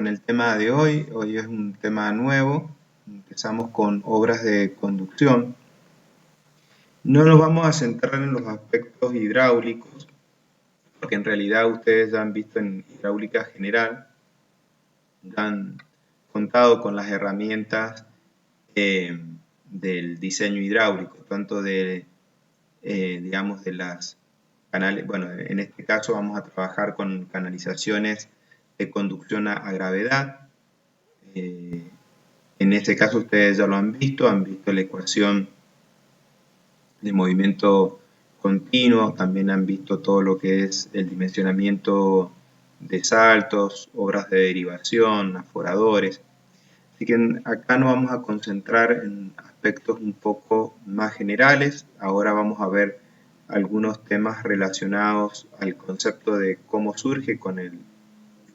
con el tema de hoy. Hoy es un tema nuevo. Empezamos con obras de conducción. No nos vamos a centrar en los aspectos hidráulicos, porque en realidad ustedes ya han visto en hidráulica general, ya han contado con las herramientas del diseño hidráulico, tanto digamos, de las canales. Bueno, en este caso vamos a trabajar con canalizaciones de conducción a gravedad. En este caso ustedes ya lo han visto la ecuación de movimiento continuo, también han visto todo lo que es el dimensionamiento de saltos, obras de derivación, aforadores. Así que acá nos vamos a concentrar en aspectos un poco más generales. Ahora vamos a ver algunos temas relacionados al concepto de cómo surge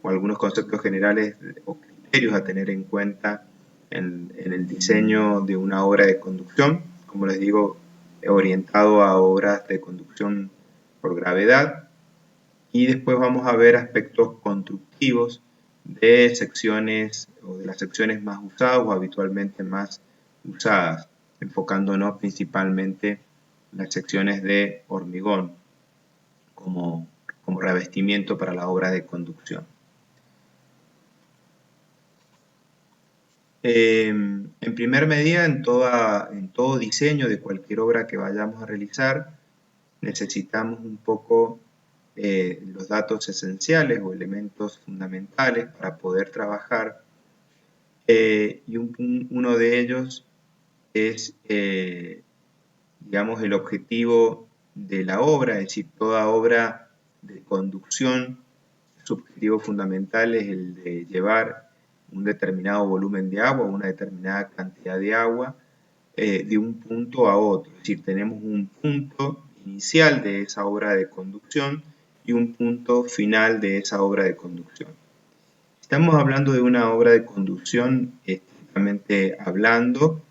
o algunos conceptos generales o criterios a tener en cuenta en el diseño de una obra de conducción. Como les digo, orientado a obras de conducción por gravedad. Y después vamos a ver aspectos constructivos de secciones o de las secciones más usadas o habitualmente más usadas, enfocándonos principalmente en las secciones de hormigón como revestimiento para la obra de conducción. En primer medida, en todo diseño de cualquier obra que vayamos a realizar, necesitamos un poco los datos esenciales o elementos fundamentales para poder trabajar, y uno de ellos es, digamos, el objetivo de la obra, es decir, toda obra de conducción, su objetivo fundamental es el de llevar un determinado volumen de agua, una determinada cantidad de agua, de un punto a otro. Es decir, tenemos un punto inicial de esa obra de conducción y un punto final de esa obra de conducción. Estamos hablando de una obra de conducción, estrictamente hablando,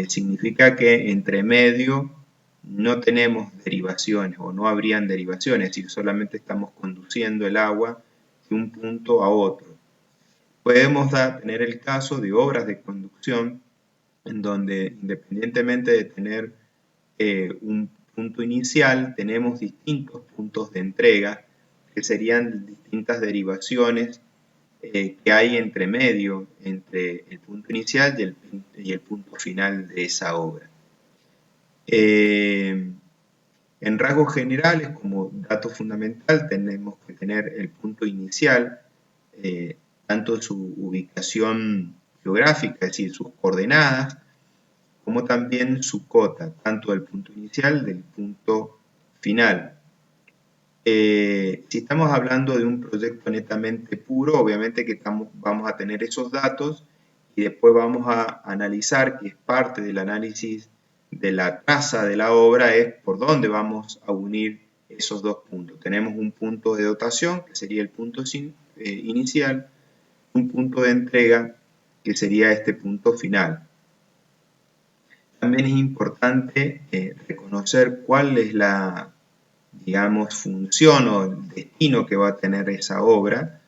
significa que entre medio no tenemos derivaciones o no habrían derivaciones, es decir, solamente estamos conduciendo el agua de un punto a otro. Podemos tener el caso de obras de conducción en donde, independientemente de tener un punto inicial, tenemos distintos puntos de entrega que serían distintas derivaciones que hay entre medio, entre el punto inicial y el punto final de esa obra. En rasgos generales, como dato fundamental, tenemos que tener el punto inicial, tanto su ubicación geográfica, es decir, sus coordenadas, como también su cota, tanto del punto inicial del punto final. Si estamos hablando de un proyecto netamente puro, obviamente que vamos a tener esos datos y después vamos a analizar, que es parte del análisis de la traza de la obra, es por dónde vamos a unir esos dos puntos. Tenemos un punto de dotación, que sería el punto inicial, un punto de entrega, que sería este punto final. También es importante reconocer cuál es la, digamos, función o el destino que va a tener esa obra,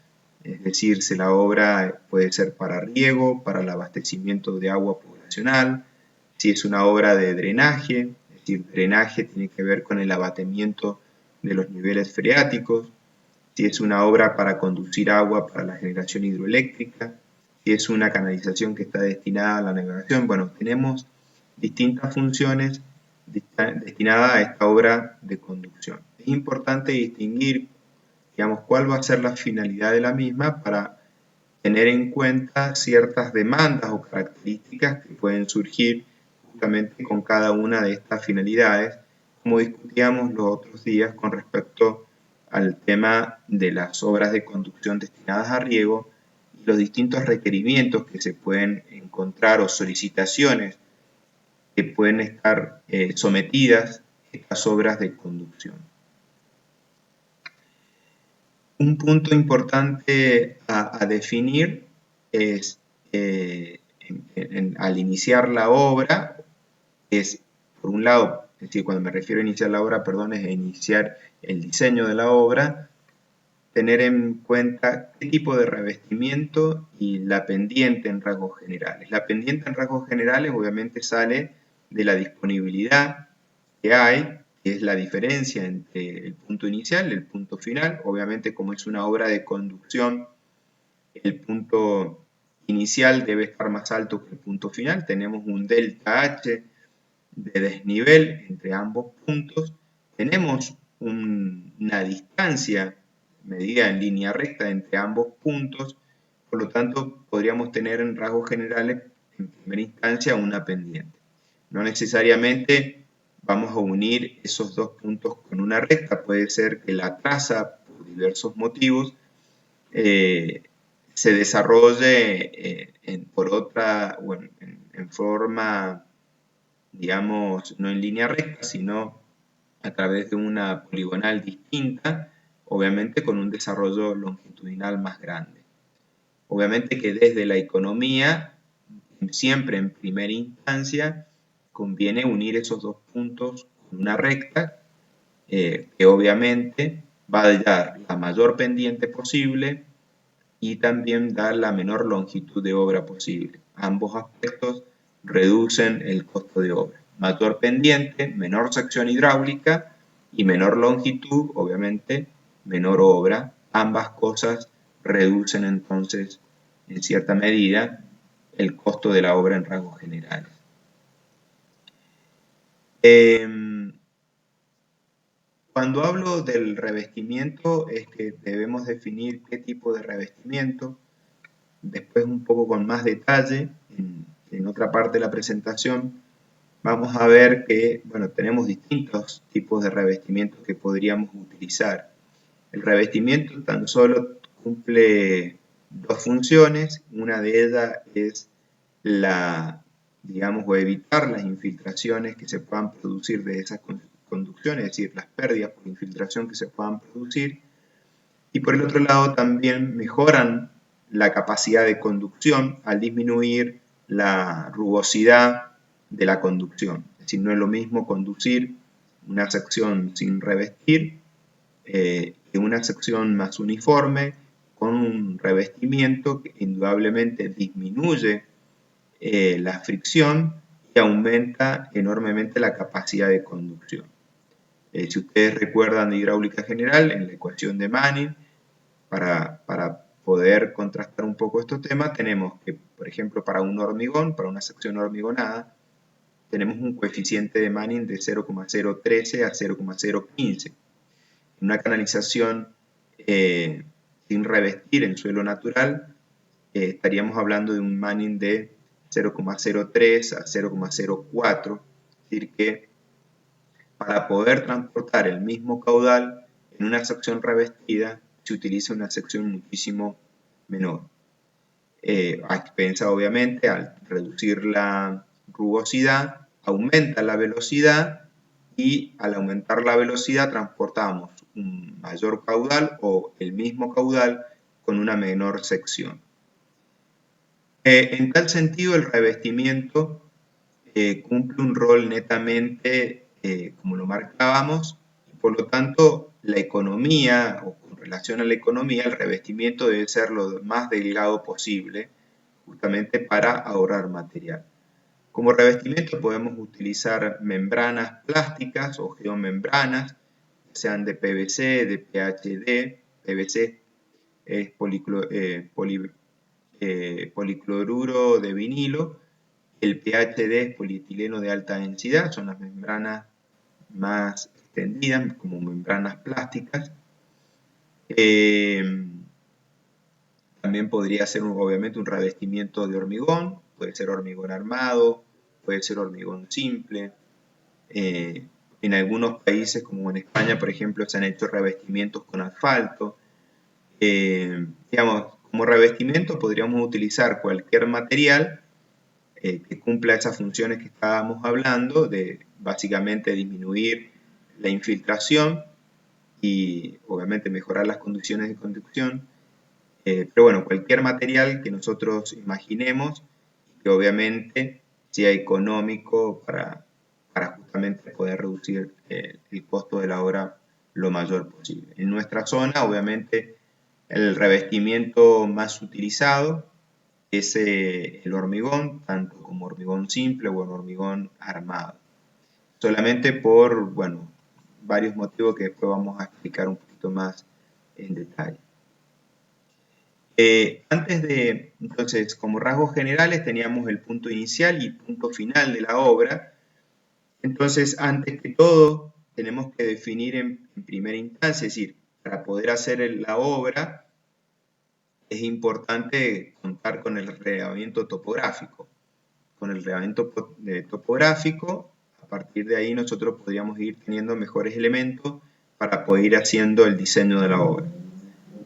es decir, si la obra puede ser para riego, para el abastecimiento de agua poblacional, si es una obra de drenaje, es decir, drenaje tiene que ver con el abatimiento de los niveles freáticos, si es una obra para conducir agua para la generación hidroeléctrica, si es una canalización que está destinada a la navegación. Bueno, tenemos distintas funciones destinadas a esta obra de conducción. Es importante distinguir, digamos, cuál va a ser la finalidad de la misma para tener en cuenta ciertas demandas o características que pueden surgir justamente con cada una de estas finalidades, como discutíamos los otros días con respecto al tema de las obras de conducción destinadas a riego y los distintos requerimientos que se pueden encontrar o solicitaciones que pueden estar sometidas estas obras de conducción. Un punto importante a definir es, al iniciar la obra, es, por un lado, es decir, cuando me refiero a iniciar la obra, perdón, es iniciar el diseño de la obra, tener en cuenta qué tipo de revestimiento y la pendiente en rasgos generales. La pendiente en rasgos generales obviamente sale de la disponibilidad que hay, que es la diferencia entre el punto inicial y el punto final. Obviamente, como es una obra de conducción, el punto inicial debe estar más alto que el punto final. Tenemos un delta H de desnivel entre ambos puntos. Tenemos una distancia medida en línea recta entre ambos puntos. Por lo tanto, podríamos tener en rasgos generales, en primera instancia, una pendiente. No necesariamente vamos a unir esos dos puntos con una recta. Puede ser que la traza, por diversos motivos, se desarrolle por otra, bueno, en forma, digamos, no en línea recta, sino a través de una poligonal distinta, obviamente con un desarrollo longitudinal más grande. Obviamente que desde la economía, siempre en primera instancia, conviene unir esos dos puntos con una recta, que obviamente va a dar la mayor pendiente posible y también da la menor longitud de obra posible. Ambos aspectos reducen el costo de obra. Mayor pendiente, menor sección hidráulica y menor longitud, obviamente, menor obra. Ambas cosas reducen entonces, en cierta medida, el costo de la obra en rasgos generales. Cuando hablo del revestimiento es que debemos definir qué tipo de revestimiento. Después, un poco con más detalle, en otra parte de la presentación, vamos a ver que, bueno, tenemos distintos tipos de revestimientos que podríamos utilizar. El revestimiento tan solo cumple dos funciones. Una de ellas es digamos, o evitar las infiltraciones que se puedan producir de esas conducciones, es decir, las pérdidas por infiltración que se puedan producir. Y por el otro lado también mejoran la capacidad de conducción al disminuir la rugosidad de la conducción. Es decir, no es lo mismo conducir una sección sin revestir que una sección más uniforme con un revestimiento que indudablemente disminuye la fricción y aumenta enormemente la capacidad de conducción. Si ustedes recuerdan de hidráulica general, en la ecuación de Manning, para poder contrastar un poco estos temas, tenemos que, por ejemplo, para un hormigón, para una sección hormigonada, tenemos un coeficiente de Manning de 0,013 a 0,015. En una canalización sin revestir en suelo natural, estaríamos hablando de un Manning de 0,03 a 0,04, es decir que para poder transportar el mismo caudal en una sección revestida se utiliza una sección muchísimo menor. A expensa, obviamente, al reducir la rugosidad, aumenta la velocidad y al aumentar la velocidad transportamos un mayor caudal o el mismo caudal con una menor sección. En tal sentido, el revestimiento cumple un rol netamente, como lo marcábamos, y por lo tanto la economía, o con relación a la economía, el revestimiento debe ser lo más delgado posible, justamente para ahorrar material. Como revestimiento podemos utilizar membranas plásticas o geomembranas, sean de PVC, de PHD. PVC es policloruro de vinilo. El PHD es polietileno de alta densidad, son las membranas más extendidas, como membranas plásticas. También podría ser, obviamente, un revestimiento de hormigón, puede ser hormigón armado, puede ser hormigón simple. En algunos países, como en España, por ejemplo, se han hecho revestimientos con asfalto. Digamos, como revestimiento podríamos utilizar cualquier material que cumpla esas funciones que estábamos hablando, de básicamente disminuir la infiltración y obviamente mejorar las condiciones de conducción. Pero bueno, cualquier material que nosotros imaginemos y que obviamente sea económico para justamente poder reducir el costo de la obra lo mayor posible. En nuestra zona, obviamente, El revestimiento más utilizado es el hormigón, tanto como hormigón simple o el hormigón armado. Solamente por, bueno, varios motivos que después vamos a explicar un poquito más en detalle. Entonces, como rasgos generales teníamos el punto inicial y punto final de la obra. Entonces, antes que todo, tenemos que definir en primera instancia, es decir, para poder hacer la obra, es importante contar con el relevamiento topográfico. Con el relevamiento topográfico, a partir de ahí nosotros podríamos ir teniendo mejores elementos para poder ir haciendo el diseño de la obra.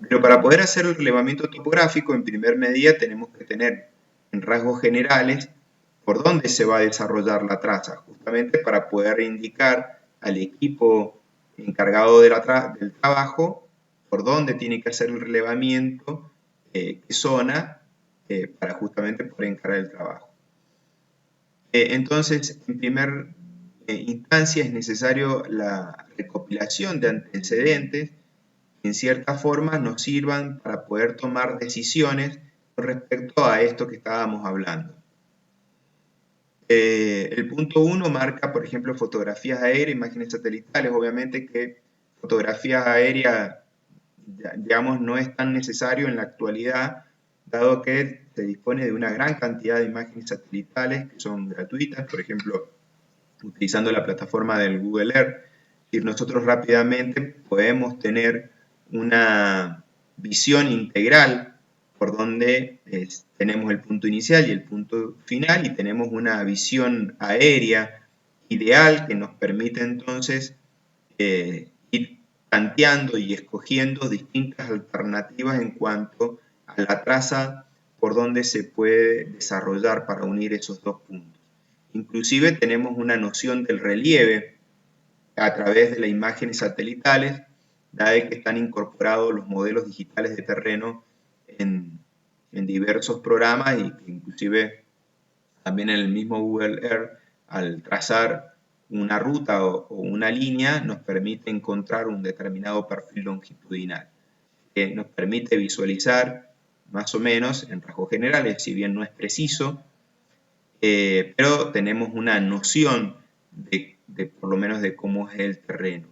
Pero para poder hacer el relevamiento topográfico, en primer medida tenemos que tener en rasgos generales por dónde se va a desarrollar la traza, justamente para poder indicar al equipo encargado del trabajo por dónde tiene que hacer el relevamiento, qué zona, para justamente poder encargar el trabajo. Entonces, en primera instancia es necesario la recopilación de antecedentes que en cierta forma nos sirvan para poder tomar decisiones con respecto a esto que estábamos hablando. El punto 1 marca, por ejemplo, fotografías aéreas, imágenes satelitales. Obviamente que fotografías aéreas, digamos, no es tan necesario en la actualidad, dado que se dispone de una gran cantidad de imágenes satelitales que son gratuitas, por ejemplo, utilizando la plataforma del Google Earth. Y nosotros rápidamente podemos tener una visión integral por donde tenemos el punto inicial y el punto final, y tenemos una visión aérea ideal que nos permite entonces ir planteando y escogiendo distintas alternativas en cuanto a la traza por donde se puede desarrollar para unir esos dos puntos. Inclusive tenemos una noción del relieve a través de las imágenes satelitales, dado que están incorporados los modelos digitales de terreno en diversos programas, y que inclusive también en el mismo Google Earth, al trazar una ruta o una línea, nos permite encontrar un determinado perfil longitudinal, que nos permite visualizar más o menos en rasgos generales, si bien no es preciso, pero tenemos una noción de por lo menos de cómo es el terreno.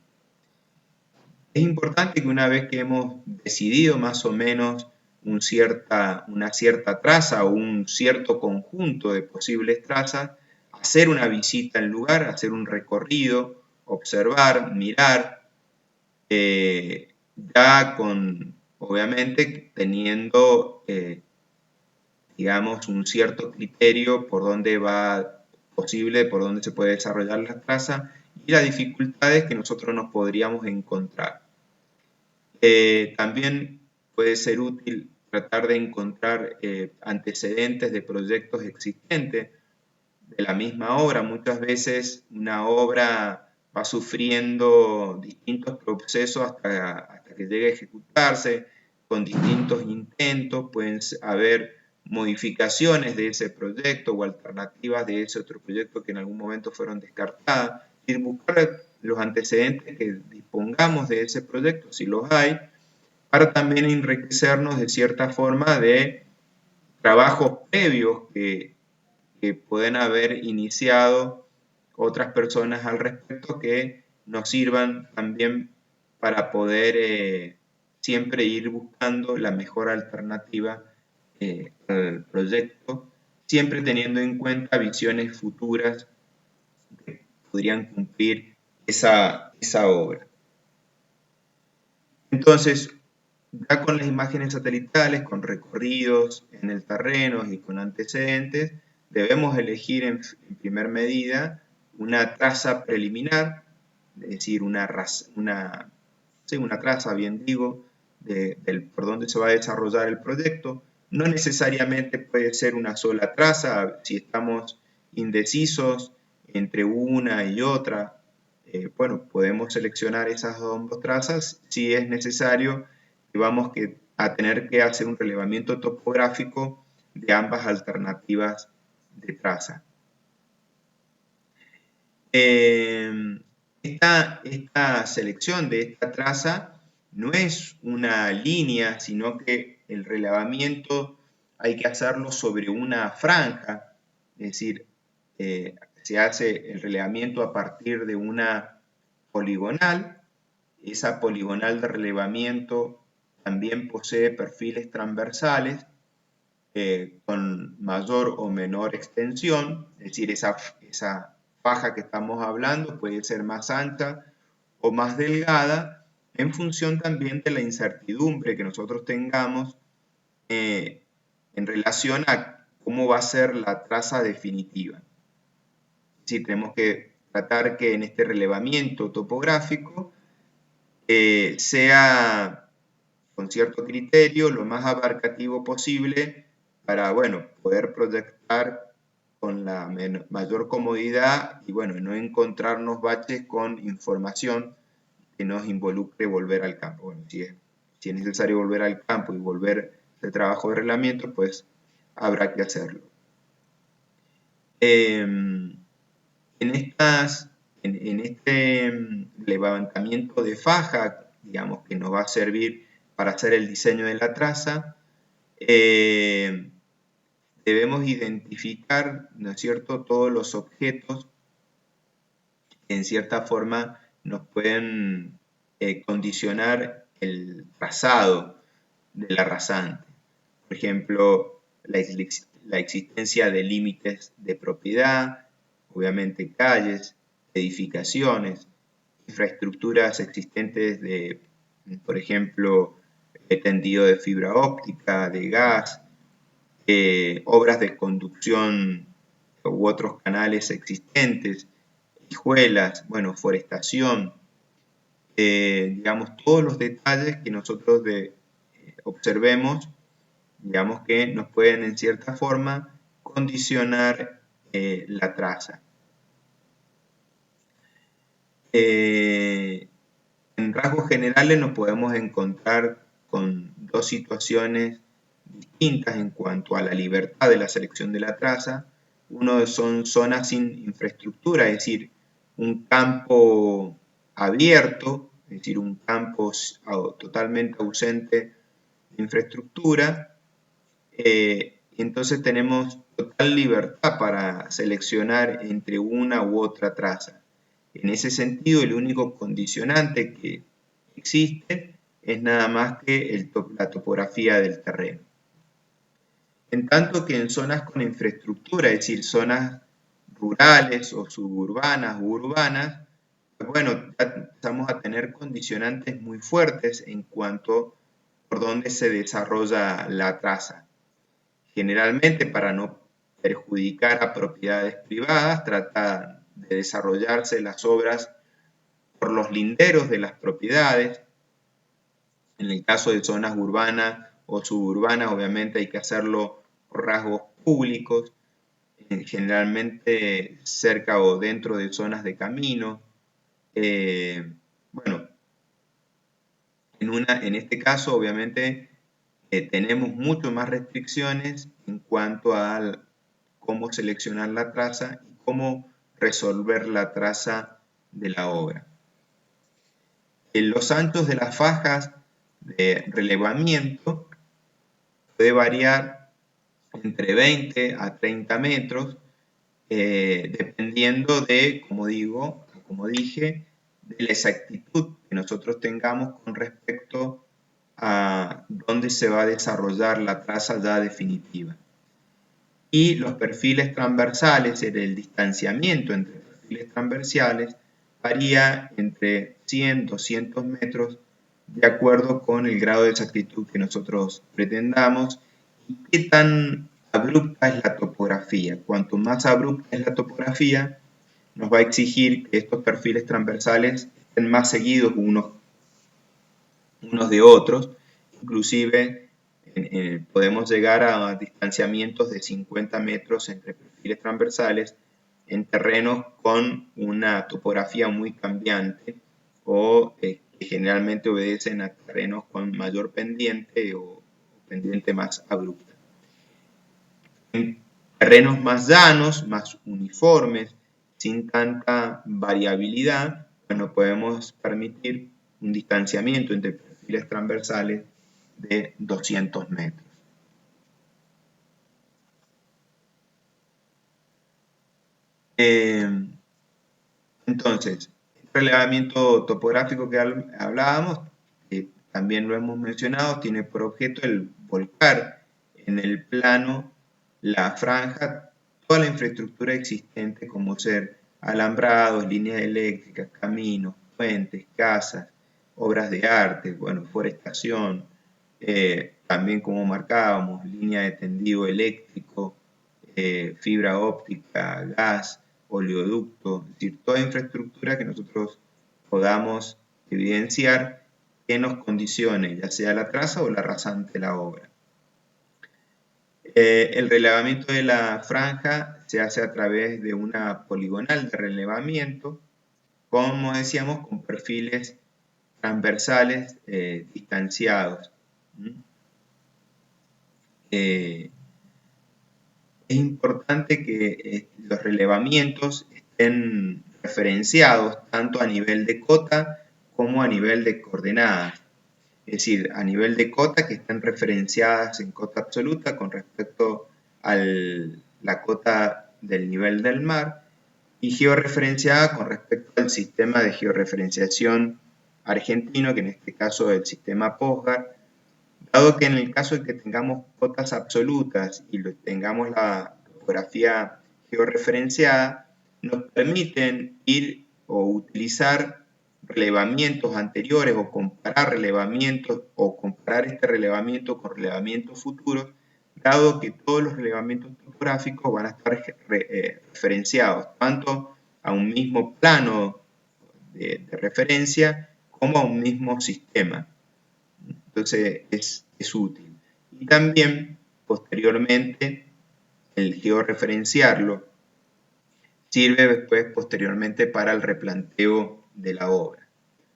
Es importante que una vez que hemos decidido más o menos una cierta traza o un cierto conjunto de posibles trazas, hacer una visita al lugar, hacer un recorrido, observar, mirar, ya con, obviamente, teniendo, digamos, un cierto criterio por dónde por dónde se puede desarrollar la traza y las dificultades que nosotros nos podríamos encontrar. También puede ser útil tratar de encontrar antecedentes de proyectos existentes de la misma obra. Muchas veces una obra va sufriendo distintos procesos hasta que llegue a ejecutarse, con distintos intentos, pueden haber modificaciones de ese proyecto o alternativas de ese otro proyecto que en algún momento fueron descartadas, y buscar los antecedentes que dispongamos de ese proyecto, si los hay, para también enriquecernos de cierta forma de trabajos previos que pueden haber iniciado otras personas al respecto, que nos sirvan también para poder siempre ir buscando la mejor alternativa al proyecto, siempre teniendo en cuenta visiones futuras que podrían cumplir esa obra. Entonces, ya con las imágenes satelitales, con recorridos en el terreno y con antecedentes, debemos elegir en primer medida una traza preliminar, es decir, una traza, bien digo, por donde se va a desarrollar el proyecto. No necesariamente puede ser una sola traza, si estamos indecisos entre una y otra, bueno, podemos seleccionar esas dos trazas. Si es necesario, vamos a tener que hacer un relevamiento topográfico de ambas alternativas de traza. Esta selección de esta traza no es una línea, sino que el relevamiento hay que hacerlo sobre una franja, es decir, se hace el relevamiento a partir de una poligonal. Esa poligonal de relevamiento también posee perfiles transversales con mayor o menor extensión, es decir, esa faja que estamos hablando puede ser más ancha o más delgada en función también de la incertidumbre que nosotros tengamos en relación a cómo va a ser la traza definitiva. Es decir, tenemos que tratar que en este relevamiento topográfico sea con cierto criterio lo más abarcativo posible para, bueno, poder proyectar con la mayor comodidad y, bueno, no encontrarnos baches con información que nos involucre volver al campo. Bueno, si es necesario volver al campo y volver al trabajo de relevamiento, pues habrá que hacerlo. En este levantamiento de faja, digamos, que nos va a servir para hacer el diseño de la traza, debemos identificar, ¿no es cierto?, todos los objetos que en cierta forma nos pueden condicionar el trazado de la rasante. Por ejemplo, la existencia de límites de propiedad, obviamente calles, edificaciones, infraestructuras existentes de, por ejemplo, tendido de fibra óptica, de gas, obras de conducción u otros canales existentes, hijuelas, bueno, forestación, digamos, todos los detalles que nosotros observemos, digamos que nos pueden en cierta forma condicionar la traza. En rasgos generales nos podemos encontrar con dos situaciones distintas en cuanto a la libertad de la selección de la traza. Uno son zonas sin infraestructura, es decir, un campo abierto, es decir, un campo totalmente ausente de infraestructura. Entonces tenemos total libertad para seleccionar entre una u otra traza. En ese sentido, el único condicionante que existe es nada más que la topografía del terreno. En tanto que en zonas con infraestructura, es decir, zonas rurales o suburbanas u urbanas, pues bueno, ya empezamos a tener condicionantes muy fuertes en cuanto por dónde se desarrolla la traza. Generalmente, para no perjudicar a propiedades privadas, tratan de desarrollarse las obras por los linderos de las propiedades. En el caso de zonas urbanas o suburbanas, obviamente hay que hacerlo por rasgos públicos, generalmente cerca o dentro de zonas de camino. Bueno, en este caso, obviamente, tenemos mucho más restricciones en cuanto a cómo seleccionar la traza y cómo resolver la traza de la obra. Los anchos de las fajas de relevamiento puede variar entre 20 a 30 metros, dependiendo de, como dije, de la exactitud que nosotros tengamos con respecto a dónde se va a desarrollar la traza ya definitiva. Y los perfiles transversales, el distanciamiento entre perfiles transversales, varía entre 100 200 metros de acuerdo con el grado de exactitud que nosotros pretendamos y qué tan abrupta es la topografía. Cuanto más abrupta es la topografía, nos va a exigir que estos perfiles transversales estén más seguidos unos de otros, inclusive podemos llegar a distanciamientos de 50 metros entre perfiles transversales en terrenos con una topografía muy cambiante o que generalmente obedecen a terrenos con mayor pendiente o pendiente más abrupta. En terrenos más llanos, más uniformes, sin tanta variabilidad, bueno, podemos permitir un distanciamiento entre perfiles transversales de 200 metros. Entonces, el relevamiento topográfico que hablábamos, también lo hemos mencionado, tiene por objeto el volcar en el plano la franja, toda la infraestructura existente como ser alambrados, líneas eléctricas, caminos, puentes, casas, obras de arte, bueno, forestación, también como marcábamos, línea de tendido eléctrico, fibra óptica, gas, oleoducto, es decir, toda infraestructura que nosotros podamos evidenciar que nos condicione, ya sea la traza o la rasante de la obra. El relevamiento de la franja se hace a través de una poligonal de relevamiento, como decíamos, con perfiles transversales distanciados. Es importante que los relevamientos estén referenciados tanto a nivel de cota como a nivel de coordenadas. Es decir, a nivel de cota que estén referenciadas en cota absoluta con respecto a la cota del nivel del mar y georreferenciada con respecto al sistema de georreferenciación argentino, que en este caso es el sistema POSGAR, dado que en el caso de que tengamos cotas absolutas y tengamos la topografía georreferenciada, nos permiten ir o utilizar relevamientos anteriores o comparar relevamientos o comparar este relevamiento con relevamientos futuros, dado que todos los relevamientos topográficos van a estar referenciados tanto a un mismo plano de referencia como a un mismo sistema. Entonces es útil. Y también, posteriormente, el georreferenciarlo sirve después, posteriormente, para el replanteo de la obra.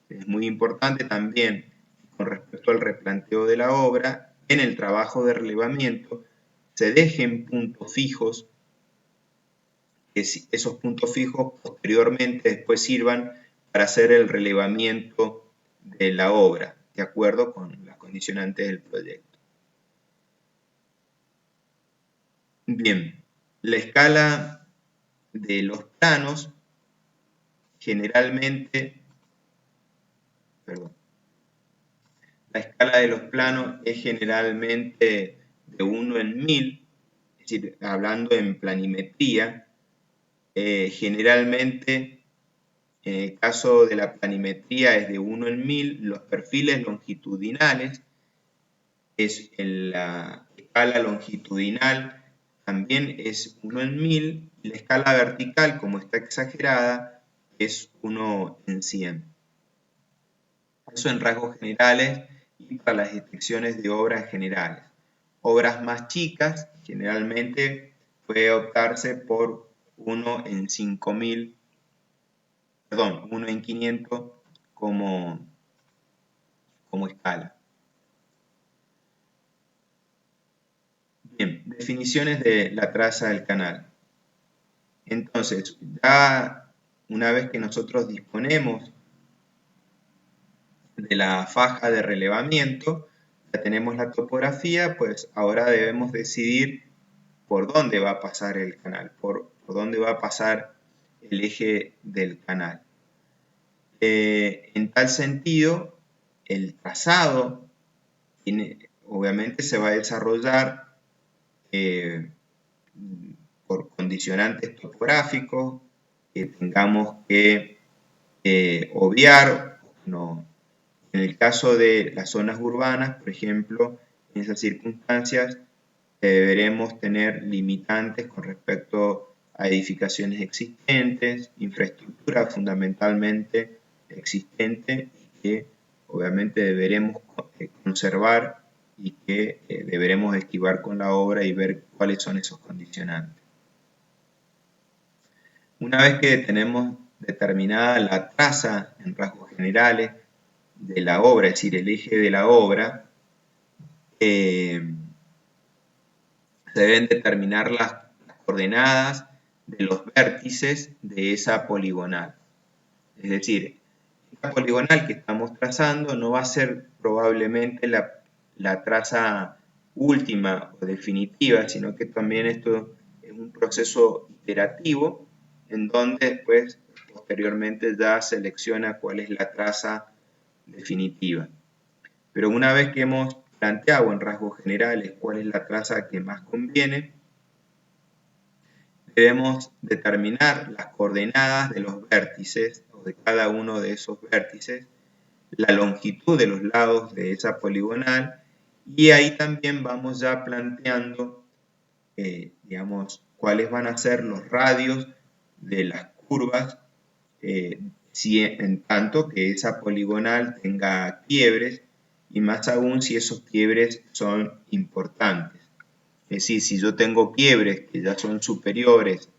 Es muy importante también, con respecto al replanteo de la obra, en el trabajo de relevamiento se dejen puntos fijos, que esos puntos fijos posteriormente después sirvan para hacer el relevamiento de la obra, de acuerdo con las condicionantes del proyecto. Bien, la escala de los planos generalmente, la escala de los planos es generalmente de 1 en 1000, es decir, hablando en planimetría, generalmente en el caso de la planimetría es de 1 en 1000, los perfiles longitudinales es en la escala longitudinal también es 1 en 1000 y la escala vertical, como está exagerada, es 1 en 100. Eso en rasgos generales y para las descripciones de obras generales. Obras más chicas, generalmente puede optarse por 1 en 5000, perdón, 1 en 500 como escala. Bien, definiciones de la traza del canal. Entonces, ya una vez que nosotros disponemos de la faja de relevamiento, ya tenemos la topografía, pues ahora debemos decidir por dónde va a pasar el canal, por dónde va a pasar el eje del canal. En tal sentido, el trazado obviamente se va a desarrollar por condicionantes topográficos que tengamos que obviar. No. En el caso de las zonas urbanas, por ejemplo, en esas circunstancias deberemos tener limitantes con respecto a edificaciones existentes, infraestructura fundamentalmente existente y que obviamente deberemos conservar y que deberemos esquivar con la obra y ver cuáles son esos condicionantes. Una vez que tenemos determinada la traza en rasgos generales de la obra, es decir, el eje de la obra, se deben determinar las coordenadas de los vértices de esa poligonal. Es decir, esta poligonal que estamos trazando no va a ser probablemente la traza última o definitiva, sino que también esto es un proceso iterativo en donde después posteriormente ya selecciona cuál es la traza definitiva. Pero una vez que hemos planteado en rasgos generales cuál es la traza que más conviene, debemos determinar las coordenadas de los vértices o de cada uno de esos vértices, la longitud de los lados de esa poligonal, y ahí también vamos ya planteando, digamos, cuáles van a ser los radios de las curvas, si en tanto que esa poligonal tenga quiebres, y más aún si esos quiebres son importantes. Es decir, si yo tengo quiebres que ya son superiores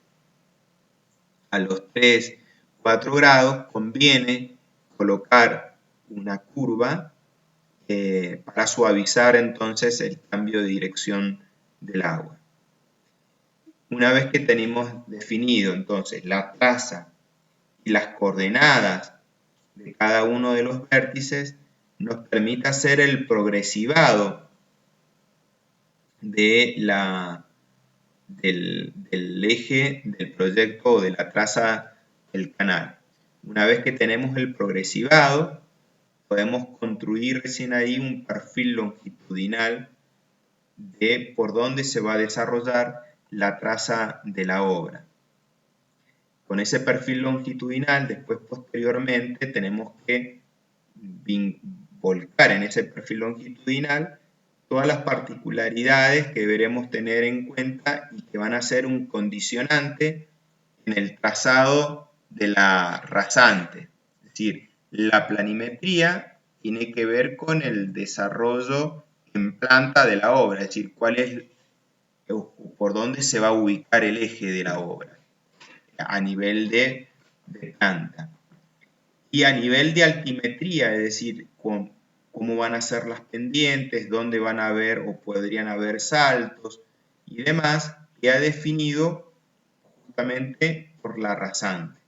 a los 3, 4 grados, conviene colocar una curva para suavizar entonces el cambio de dirección del agua. Una vez que tenemos definido entonces la traza y las coordenadas de cada uno de los vértices, nos permite hacer el progresivado de del eje del proyecto o de la traza del canal. Una vez que tenemos el progresivado, podemos construir recién ahí un perfil longitudinal de por dónde se va a desarrollar la traza de la obra. Con ese perfil longitudinal, después posteriormente tenemos que volcar en ese perfil longitudinal todas las particularidades que deberemos tener en cuenta y que van a ser un condicionante en el trazado de la rasante. Es decir, la planimetría tiene que ver con el desarrollo en planta de la obra, es decir, cuál es por dónde se va a ubicar el eje de la obra a nivel de planta. Y a nivel de altimetría, es decir, cómo van a ser las pendientes, dónde van a haber o podrían haber saltos y demás, queda definido justamente por la rasante.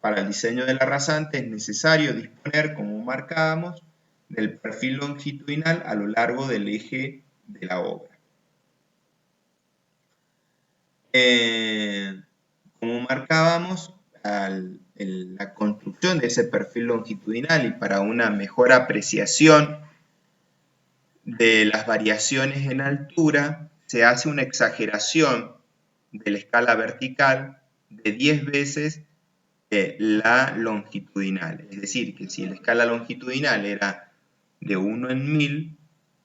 Para el diseño de la rasante es necesario disponer, como marcábamos, del perfil longitudinal a lo largo del eje de la obra. Como marcábamos, la construcción de ese perfil longitudinal y para una mejor apreciación de las variaciones en altura, se hace una exageración de la escala vertical de 10 veces la longitudinal. Es decir, que si la escala longitudinal era de 1 en 1000,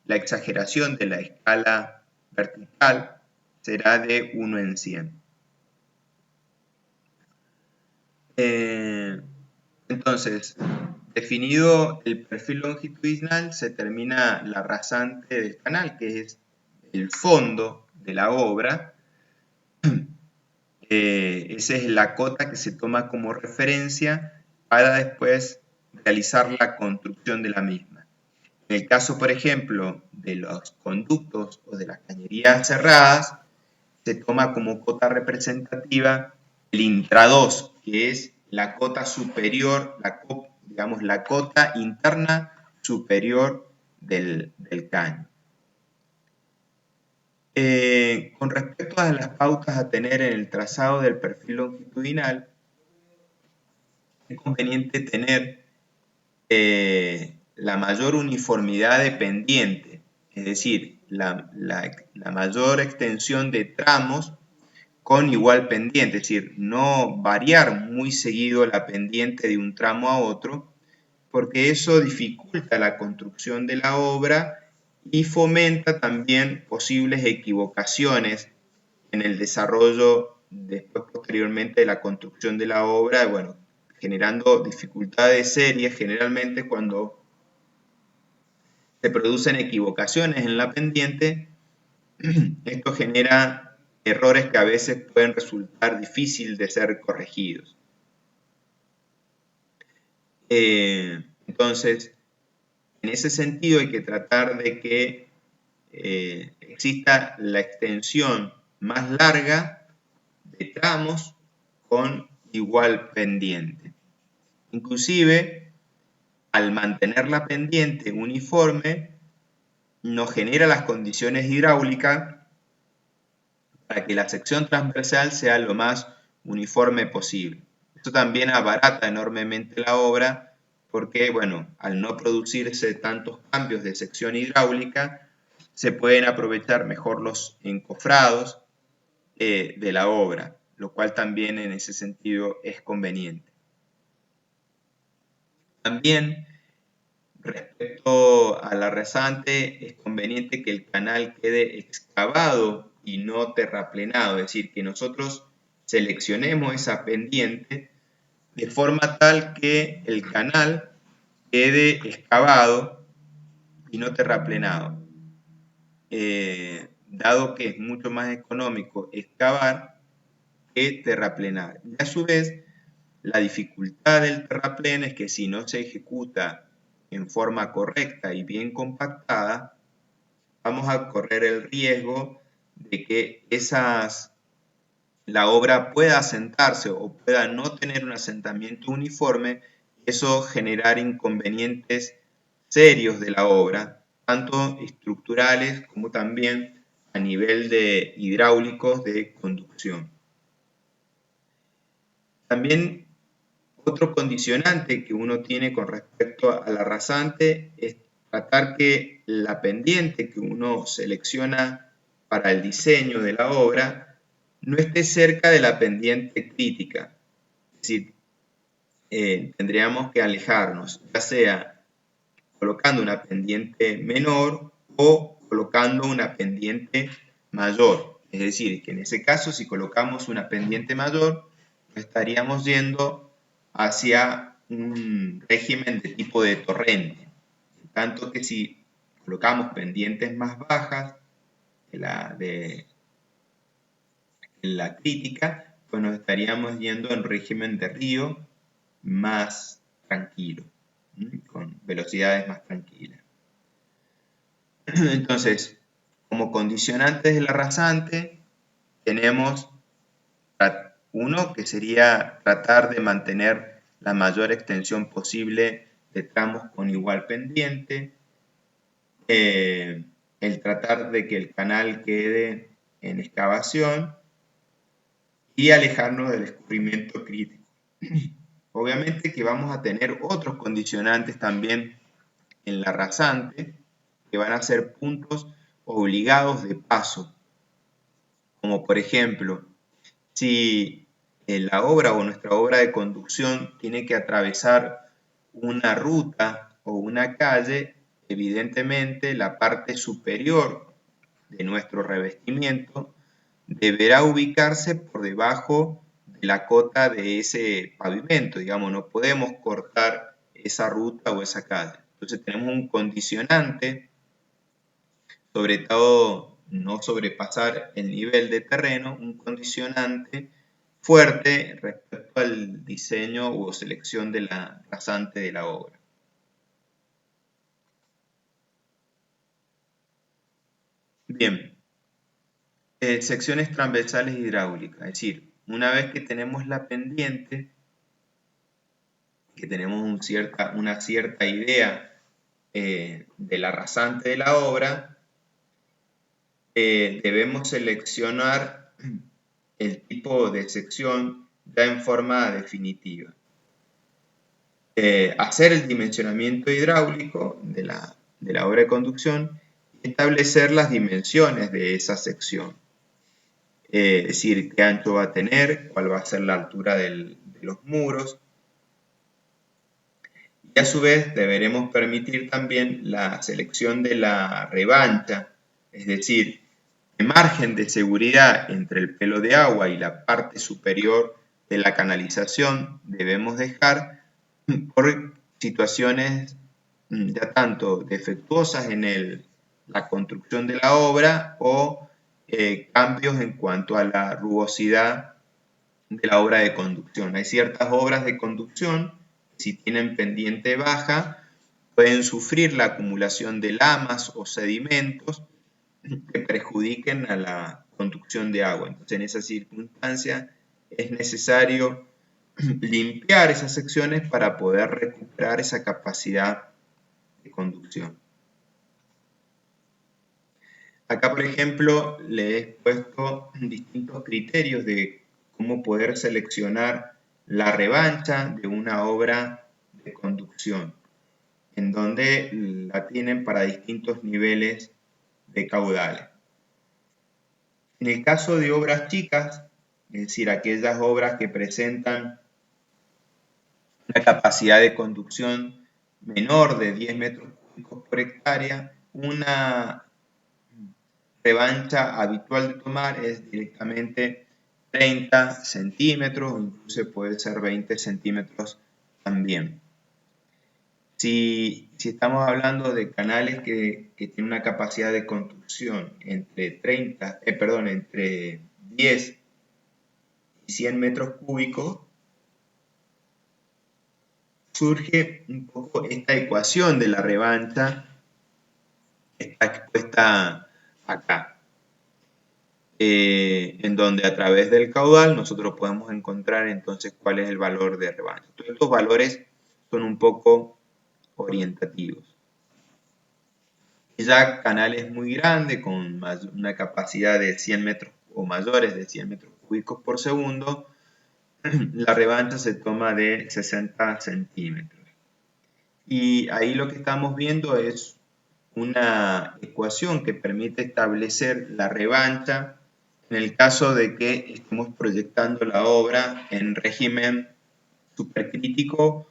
la exageración de la escala vertical será de 1 en 100. Entonces, definido el perfil longitudinal, se termina la rasante del canal, que es el fondo de la obra. Esa es la cota que se toma como referencia para después realizar la construcción de la misma. En el caso, por ejemplo, de los conductos o de las cañerías cerradas, se toma como cota representativa el intradós, que es la cota superior, digamos, la cota interna superior del caño. Con respecto a las pautas a tener en el trazado del perfil longitudinal, es conveniente tener la mayor uniformidad de pendiente, es decir, la mayor extensión de tramos con igual pendiente, es decir, no variar muy seguido la pendiente de un tramo a otro, porque eso dificulta la construcción de la obra y fomenta también posibles equivocaciones en el desarrollo después posteriormente de la construcción de la obra, bueno, generando dificultades serias generalmente cuando se producen equivocaciones en la pendiente. Esto genera errores que a veces pueden resultar difíciles de ser corregidos. Entonces, en ese sentido hay que tratar de que exista la extensión más larga de tramos con igual pendiente. Inclusive, al mantener la pendiente uniforme, nos genera las condiciones hidráulicas para que la sección transversal sea lo más uniforme posible. Esto también abarata enormemente la obra porque, bueno, al no producirse tantos cambios de sección hidráulica, se pueden aprovechar mejor los encofrados de la obra, lo cual también en ese sentido es conveniente. También, respecto a la rasante, es conveniente que el canal quede excavado y no terraplenado, es decir, que nosotros seleccionemos esa pendiente de forma tal que el canal quede excavado y no terraplenado, dado que es mucho más económico excavar que terraplenar. Y a su vez, la dificultad del terraplén es que si no se ejecuta en forma correcta y bien compactada, vamos a correr el riesgo de que la obra pueda asentarse o pueda no tener un asentamiento uniforme, y eso generar inconvenientes serios de la obra, tanto estructurales como también a nivel de hidráulicos de conducción. También otro condicionante que uno tiene con respecto a la rasante es tratar que la pendiente que uno selecciona para el diseño de la obra no esté cerca de la pendiente crítica. Es decir, tendríamos que alejarnos, ya sea colocando una pendiente menor o colocando una pendiente mayor. Es decir, que en ese caso, si colocamos una pendiente mayor, estaríamos yendo hacia un régimen de tipo de torrente. Tanto que si colocamos pendientes más bajas de la crítica, pues nos estaríamos yendo en régimen de río más tranquilo, con velocidades más tranquilas. Entonces, como condicionantes de la rasante, tenemos uno que sería tratar de mantener la mayor extensión posible de tramos con igual pendiente, el tratar de que el canal quede en excavación y alejarnos del escurrimiento crítico. Obviamente que vamos a tener otros condicionantes también en la rasante, que van a ser puntos obligados de paso, como por ejemplo, si la obra o nuestra obra de conducción tiene que atravesar una ruta o una calle, evidentemente la parte superior de nuestro revestimiento deberá ubicarse por debajo de la cota de ese pavimento, digamos, no podemos cortar esa ruta o esa calle. Entonces tenemos un condicionante, sobre todo no sobrepasar el nivel de terreno, un condicionante fuerte respecto al diseño o selección de la rasante de la obra. Bien, secciones transversales hidráulicas, es decir, una vez que tenemos la pendiente, que tenemos una cierta idea de la rasante de la obra, debemos seleccionar el tipo de sección ya en forma definitiva. Hacer el dimensionamiento hidráulico de la obra de conducción y establecer las dimensiones de esa sección. Es decir, qué ancho va a tener, cuál va a ser la altura de los muros. Y a su vez deberemos permitir también la selección de la revancha, es decir, el margen de seguridad entre el pelo de agua y la parte superior de la canalización debemos dejar por situaciones ya tanto defectuosas en la construcción de la obra o cambios en cuanto a la rugosidad de la obra de conducción. Hay ciertas obras de conducción, si tienen pendiente baja, pueden sufrir la acumulación de lamas o sedimentos que perjudiquen a la conducción de agua. Entonces, en esa circunstancia es necesario limpiar esas secciones para poder recuperar esa capacidad de conducción. Acá, por ejemplo, le he puesto distintos criterios de cómo poder seleccionar la revancha de una obra de conducción, en donde la tienen para distintos niveles de caudales. En el caso de obras chicas, es decir, aquellas obras que presentan una capacidad de conducción menor de 10 metros cúbicos por hectárea, una revancha habitual de tomar es directamente 30 centímetros, o incluso puede ser 20 centímetros también. Si estamos hablando de canales que tienen una capacidad de construcción entre 10 y 100 metros cúbicos, surge un poco esta ecuación de la revancha que está expuesta acá, en donde a través del caudal nosotros podemos encontrar entonces cuál es el valor de revancha. Todos estos valores son un poco orientativos. Y ya canales muy grandes con una capacidad de 100 metros o mayores de 100 metros cúbicos por segundo, la revancha se toma de 60 centímetros. Y ahí lo que estamos viendo es una ecuación que permite establecer la revancha en el caso de que estemos proyectando la obra en régimen supercrítico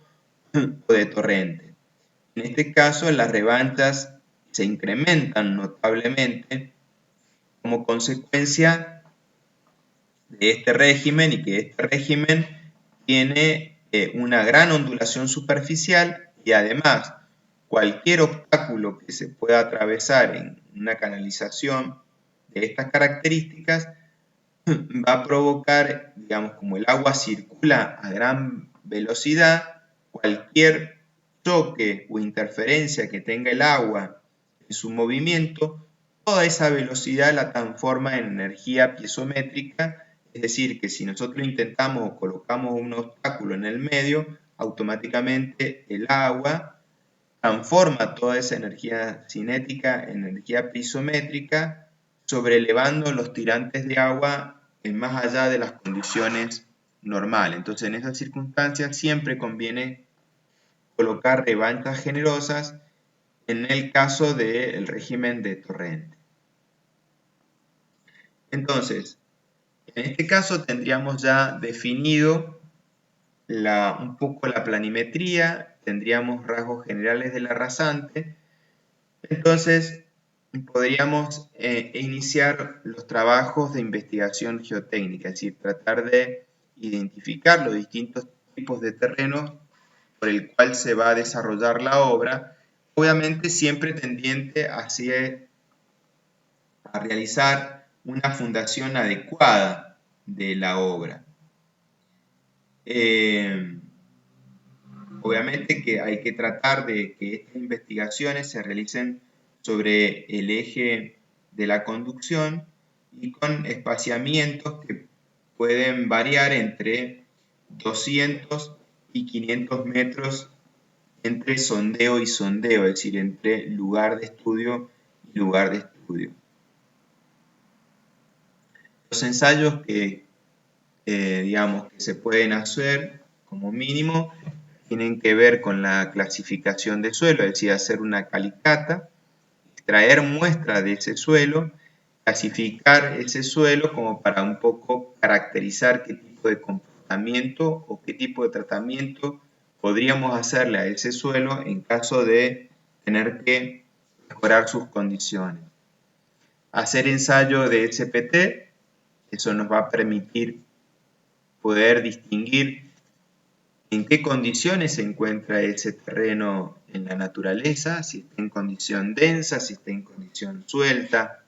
o de torrente. En este caso, las revanchas se incrementan notablemente como consecuencia de este régimen, y que este régimen tiene una gran ondulación superficial, y además cualquier obstáculo que se pueda atravesar en una canalización de estas características va a provocar, digamos, como el agua circula a gran velocidad, cualquier choque o interferencia que tenga el agua en su movimiento, toda esa velocidad la transforma en energía piezométrica. Es decir, que si nosotros intentamos o colocamos un obstáculo en el medio, automáticamente el agua transforma toda esa energía cinética en energía piezométrica, sobrelevando los tirantes de agua más allá de las condiciones normales. Entonces, en esas circunstancias siempre conviene colocar revanchas generosas en el caso del régimen de torrente. Entonces, en este caso tendríamos ya definido un poco la planimetría, tendríamos rasgos generales de la rasante. Entonces, podríamos iniciar los trabajos de investigación geotécnica, es decir, tratar de identificar los distintos tipos de terrenos por el cual se va a desarrollar la obra, obviamente siempre tendiente hacia a realizar una fundación adecuada de la obra. Obviamente que hay que tratar de que estas investigaciones se realicen sobre el eje de la conducción y con espaciamientos que pueden variar entre 200 y 500 metros entre sondeo y sondeo, es decir, entre lugar de estudio y lugar de estudio. Los ensayos que, digamos, que se pueden hacer como mínimo tienen que ver con la clasificación de suelo, es decir, hacer una calicata, extraer muestra de ese suelo, clasificar ese suelo como para un poco caracterizar qué tipo de comportamiento o qué tipo de tratamiento podríamos hacerle a ese suelo en caso de tener que mejorar sus condiciones. Hacer ensayo de SPT, eso nos va a permitir poder distinguir en qué condiciones se encuentra ese terreno en la naturaleza, si está en condición densa, si está en condición suelta,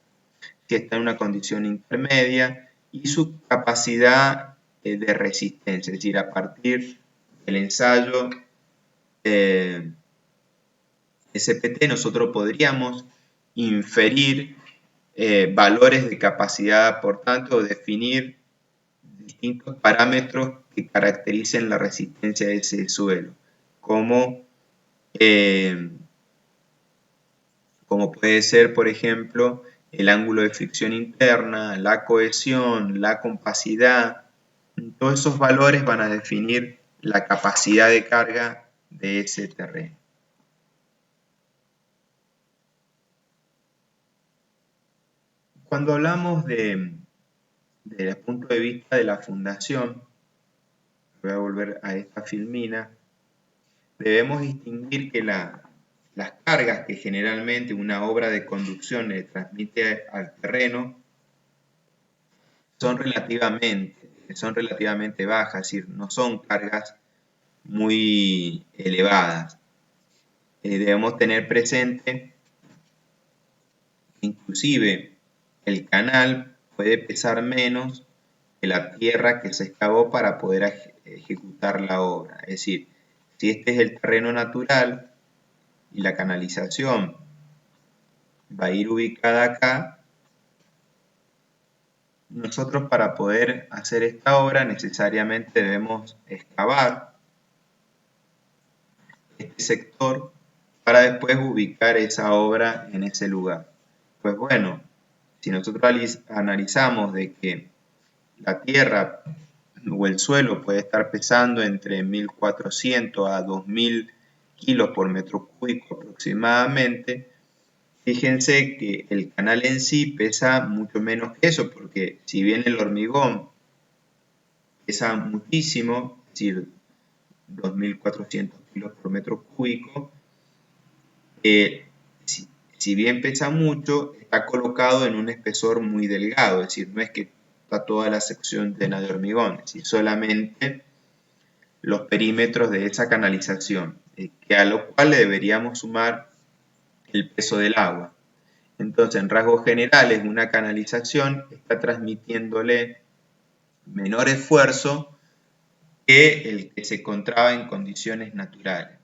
si está en una condición intermedia, y su capacidad de resistencia, es decir, a partir del ensayo SPT nosotros podríamos inferir valores de capacidad, por tanto, definir distintos parámetros que caractericen la resistencia de ese suelo, como puede ser, por ejemplo, el ángulo de fricción interna, la cohesión, la compacidad. Todos esos valores van a definir la capacidad de carga de ese terreno. Cuando hablamos desde el punto de vista de la fundación, voy a volver a esta filmina, debemos distinguir que las cargas que generalmente una obra de conducción le transmite al terreno son relativamente bajas, es decir, no son cargas muy elevadas. Debemos tener presente que inclusive el canal puede pesar menos que la tierra que se excavó para poder ejecutar la obra. Es decir, si este es el terreno natural y la canalización va a ir ubicada acá, nosotros para poder hacer esta obra necesariamente debemos excavar este sector para después ubicar esa obra en ese lugar. Pues bueno, si nosotros analizamos de que la tierra o el suelo puede estar pesando entre 1.400 a 2.000 kilos por metro cúbico aproximadamente, fíjense que el canal en sí pesa mucho menos que eso, porque si bien el hormigón pesa muchísimo, es decir, 2.400 kilos por metro cúbico, si bien pesa mucho, está colocado en un espesor muy delgado, es decir, no es que está toda la sección llena de hormigón, es decir, solamente los perímetros de esa canalización, que a lo cual le deberíamos sumar el peso del agua. Entonces, en rasgos generales, una canalización está transmitiéndole menor esfuerzo que el que se encontraba en condiciones naturales.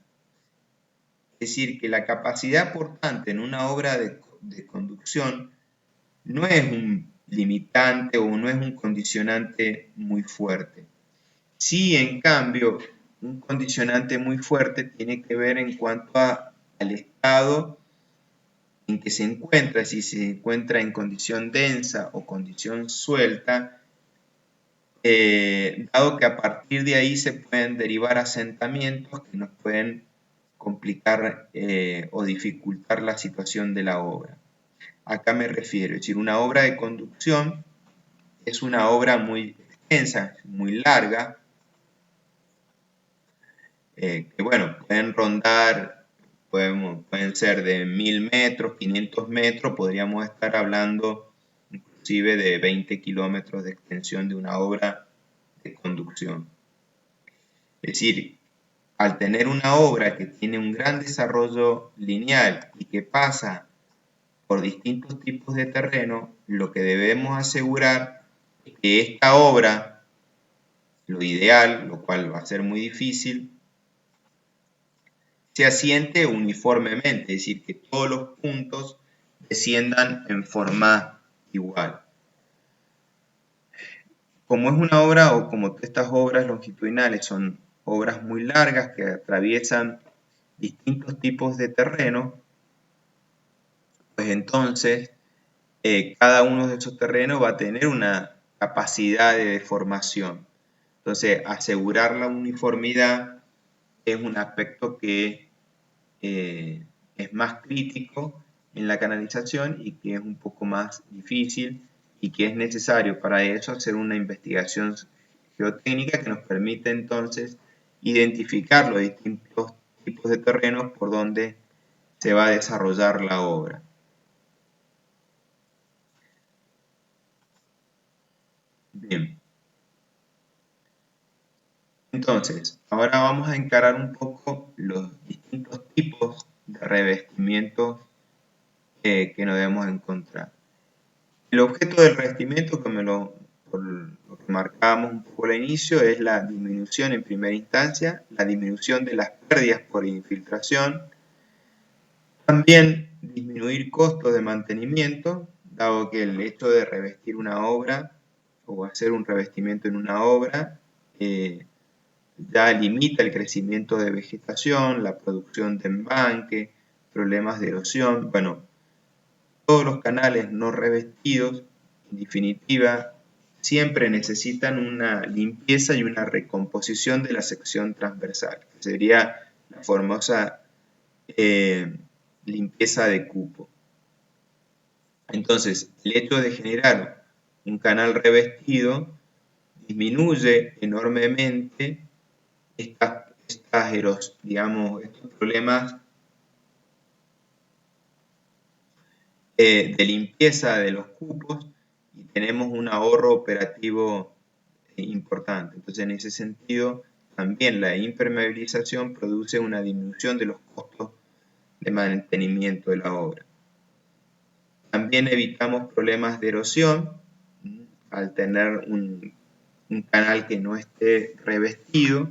Es decir, que la capacidad portante en una obra de conducción no es un limitante o no es un condicionante muy fuerte. Sí, en cambio, un condicionante muy fuerte tiene que ver en cuanto al estado en que se encuentra, si se encuentra en condición densa o condición suelta, dado que a partir de ahí se pueden derivar asentamientos que nos pueden complicar o dificultar la situación de la obra. Acá me refiero, es decir, una obra de conducción es una obra muy extensa, muy larga, que bueno, pueden rondar, pueden ser de 1.000 metros, 500 metros, podríamos estar hablando inclusive de 20 kilómetros de extensión de una obra de conducción. Es decir, al tener una obra que tiene un gran desarrollo lineal y que pasa por distintos tipos de terreno, lo que debemos asegurar es que esta obra, lo ideal, lo cual va a ser muy difícil, se asiente uniformemente, es decir, que todos los puntos desciendan en forma igual. Como es una obra o como estas obras longitudinales son obras muy largas que atraviesan distintos tipos de terreno, pues entonces cada uno de esos terrenos va a tener una capacidad de deformación. Entonces, asegurar la uniformidad es un aspecto que es más crítico en la canalización y que es un poco más difícil y que es necesario para eso hacer una investigación geotécnica que nos permite entonces identificar los distintos tipos de terrenos por donde se va a desarrollar la obra. Bien, entonces, ahora vamos a encarar un poco los distintos tipos de revestimientos que nos debemos encontrar. El objeto del revestimiento, por lo que marcábamos un poco al inicio, es la disminución en primera instancia, la disminución de las pérdidas por infiltración, también disminuir costos de mantenimiento, dado que el hecho de revestir una obra o hacer un revestimiento en una obra ya limita el crecimiento de vegetación, la producción de embanque, problemas de erosión. Bueno, todos los canales no revestidos, en definitiva, siempre necesitan una limpieza y una recomposición de la sección transversal, que sería la famosa limpieza de cupo. Entonces, el hecho de generar un canal revestido disminuye enormemente estos problemas de limpieza de los cupos y tenemos un ahorro operativo importante. Entonces, en ese sentido, también la impermeabilización produce una disminución de los costos de mantenimiento de la obra. También evitamos problemas de erosión al tener un canal que no esté revestido.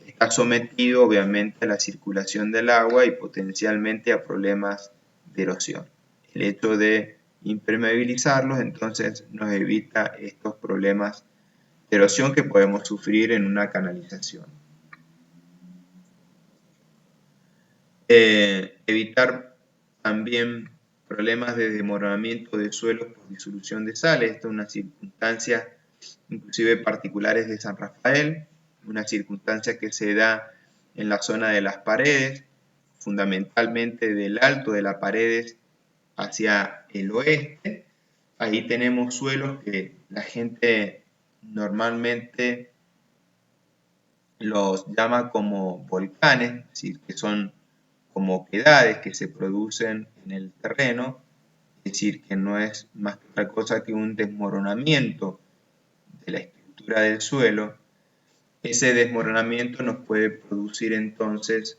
Está sometido obviamente a la circulación del agua y potencialmente a problemas de erosión. El hecho de impermeabilizarlos entonces nos evita estos problemas de erosión que podemos sufrir en una canalización. Evitar también problemas de desmoronamiento de suelos por disolución de sales. Esta es una circunstancia inclusive particulares de San Rafael, una circunstancia que se da en la zona de las paredes, fundamentalmente del alto de las paredes hacia el oeste. Ahí tenemos suelos que la gente normalmente los llama como volcanes, es decir, que son como oquedades que se producen en el terreno, es decir, que no es más que otra cosa que un desmoronamiento de la estructura del suelo. Ese desmoronamiento nos puede producir entonces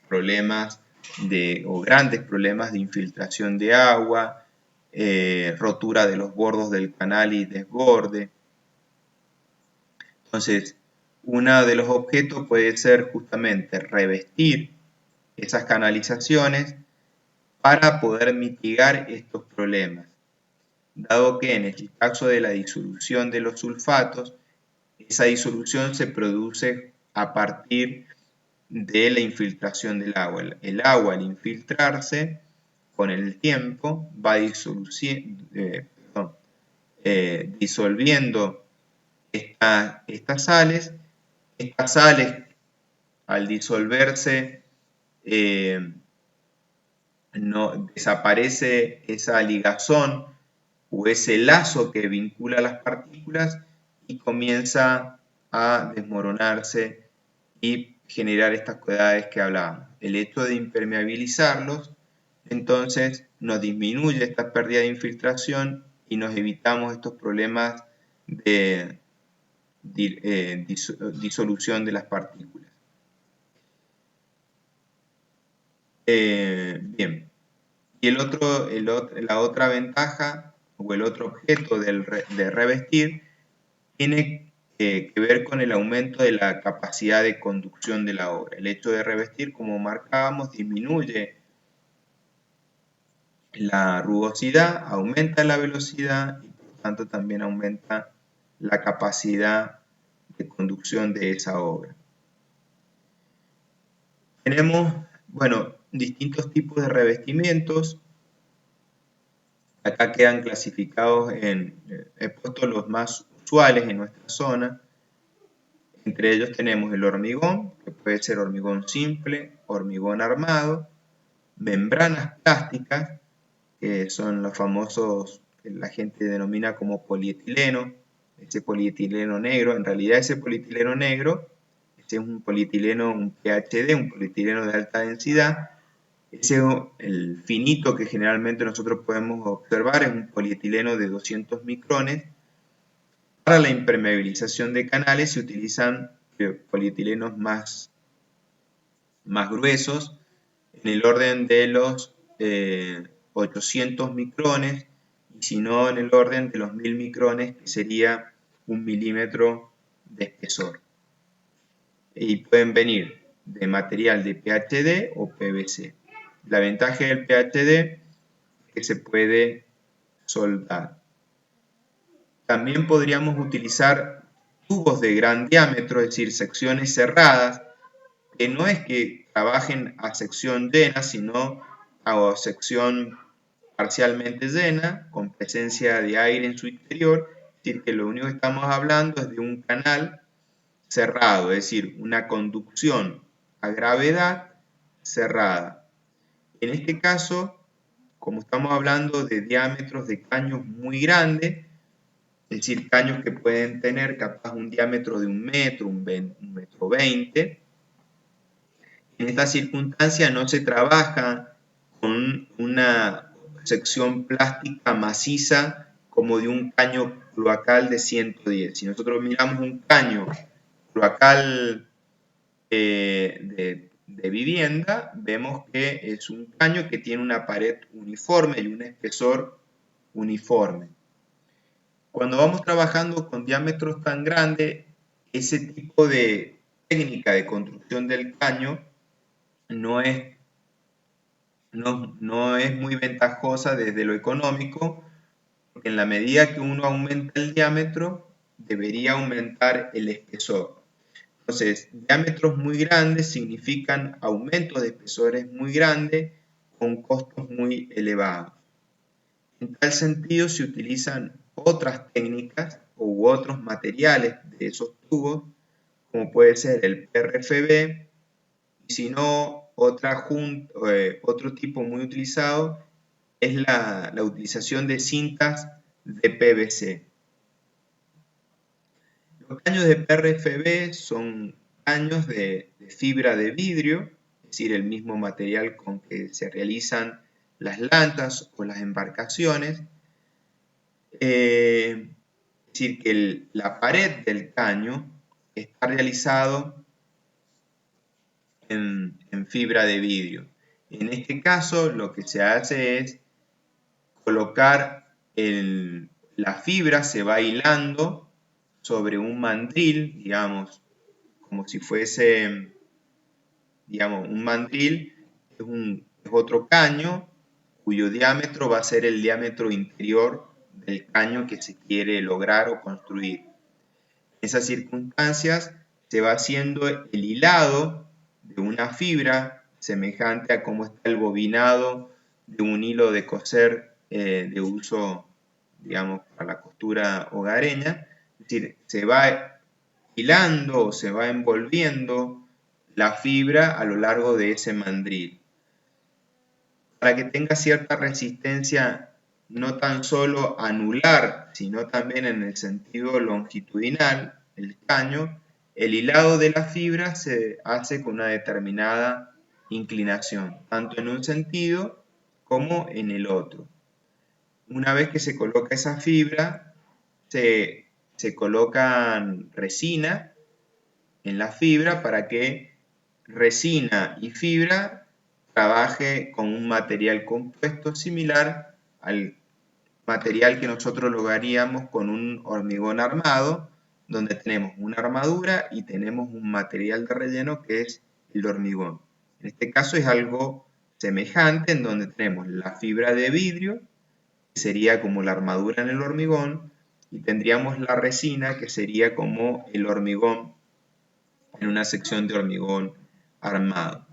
problemas o grandes problemas de infiltración de agua, rotura de los bordos del canal y desborde. Entonces, uno de los objetos puede ser justamente revestir esas canalizaciones para poder mitigar estos problemas, dado que en el caso de la disolución de los sulfatos, esa disolución se produce a partir de la infiltración del agua. El agua al infiltrarse con el tiempo va disolviendo estas sales. Estas sales al disolverse no desaparece esa ligazón o ese lazo que vincula las partículas y comienza a desmoronarse y generar estas oquedades que hablábamos. El hecho de impermeabilizarlos entonces nos disminuye esta pérdida de infiltración y nos evitamos estos problemas de disolución de las partículas. Bien, y la otra ventaja o el otro objeto de revestir tiene que ver con el aumento de la capacidad de conducción de la obra. El hecho de revestir, como marcábamos, disminuye la rugosidad, aumenta la velocidad y por tanto también aumenta la capacidad de conducción de esa obra. Tenemos, bueno, distintos tipos de revestimientos. Acá quedan clasificados he puesto los más usuales en nuestra zona. Entre ellos tenemos el hormigón, que puede ser hormigón simple, hormigón armado, membranas plásticas, que son los famosos que la gente denomina como polietileno, ese polietileno negro. En realidad ese polietileno negro, ese es un polietileno, un PHD, un polietileno de alta densidad. Ese, el finito que generalmente nosotros podemos observar es un polietileno de 200 micrones. Para la impermeabilización de canales se utilizan polietilenos más gruesos, en el orden de los 800 micrones, y si no en el orden de los 1000 micrones, que sería 1 milímetro de espesor. Y pueden venir de material de PHD o PVC. La ventaja del PHD es que se puede soldar. También podríamos utilizar tubos de gran diámetro, es decir, secciones cerradas, que no es que trabajen a sección llena, sino a sección parcialmente llena, con presencia de aire en su interior, es decir, que lo único que estamos hablando es de un canal cerrado, es decir, una conducción a gravedad cerrada. En este caso, como estamos hablando de diámetros de caños muy grandes, es decir, caños que pueden tener capaz un diámetro de 1 metro, 1,20 m, en esta circunstancia no se trabaja con una sección plástica maciza como de un caño cloacal de 110. Si nosotros miramos un caño cloacal de vivienda, vemos que es un caño que tiene una pared uniforme y un espesor uniforme. Cuando vamos trabajando con diámetros tan grandes, ese tipo de técnica de construcción del caño no es muy ventajosa desde lo económico, porque en la medida que uno aumenta el diámetro, debería aumentar el espesor. Entonces, diámetros muy grandes significan aumentos de espesores muy grandes con costos muy elevados. En tal sentido, se utilizan otras técnicas u otros materiales de esos tubos, como puede ser el PRFB, y si no, otro tipo muy utilizado es la utilización de cintas de PVC. Los caños de PRFB son caños de fibra de vidrio, es decir, el mismo material con que se realizan las lanchas o las embarcaciones. Es decir, que la pared del caño está realizado en fibra de vidrio. En este caso, lo que se hace es colocar la fibra, se va hilando sobre un mandril, digamos, como si fuese, digamos, un mandril, es otro caño cuyo diámetro va a ser el diámetro interior del caño que se quiere lograr o construir. En esas circunstancias se va haciendo el hilado de una fibra semejante a cómo está el bobinado de un hilo de coser de uso, digamos, para la costura hogareña. Es decir, se va hilando o se va envolviendo la fibra a lo largo de ese mandril, para que tenga cierta resistencia no tan solo anular, sino también en el sentido longitudinal, el caño. El hilado de la fibra se hace con una determinada inclinación, tanto en un sentido como en el otro. Una vez que se coloca esa fibra, se colocan resina en la fibra para que resina y fibra trabaje con un material compuesto similar al material que nosotros lograríamos con un hormigón armado, donde tenemos una armadura y tenemos un material de relleno que es el hormigón. En este caso es algo semejante, en donde tenemos la fibra de vidrio, que sería como la armadura en el hormigón, y tendríamos la resina, que sería como el hormigón en una sección de hormigón armado.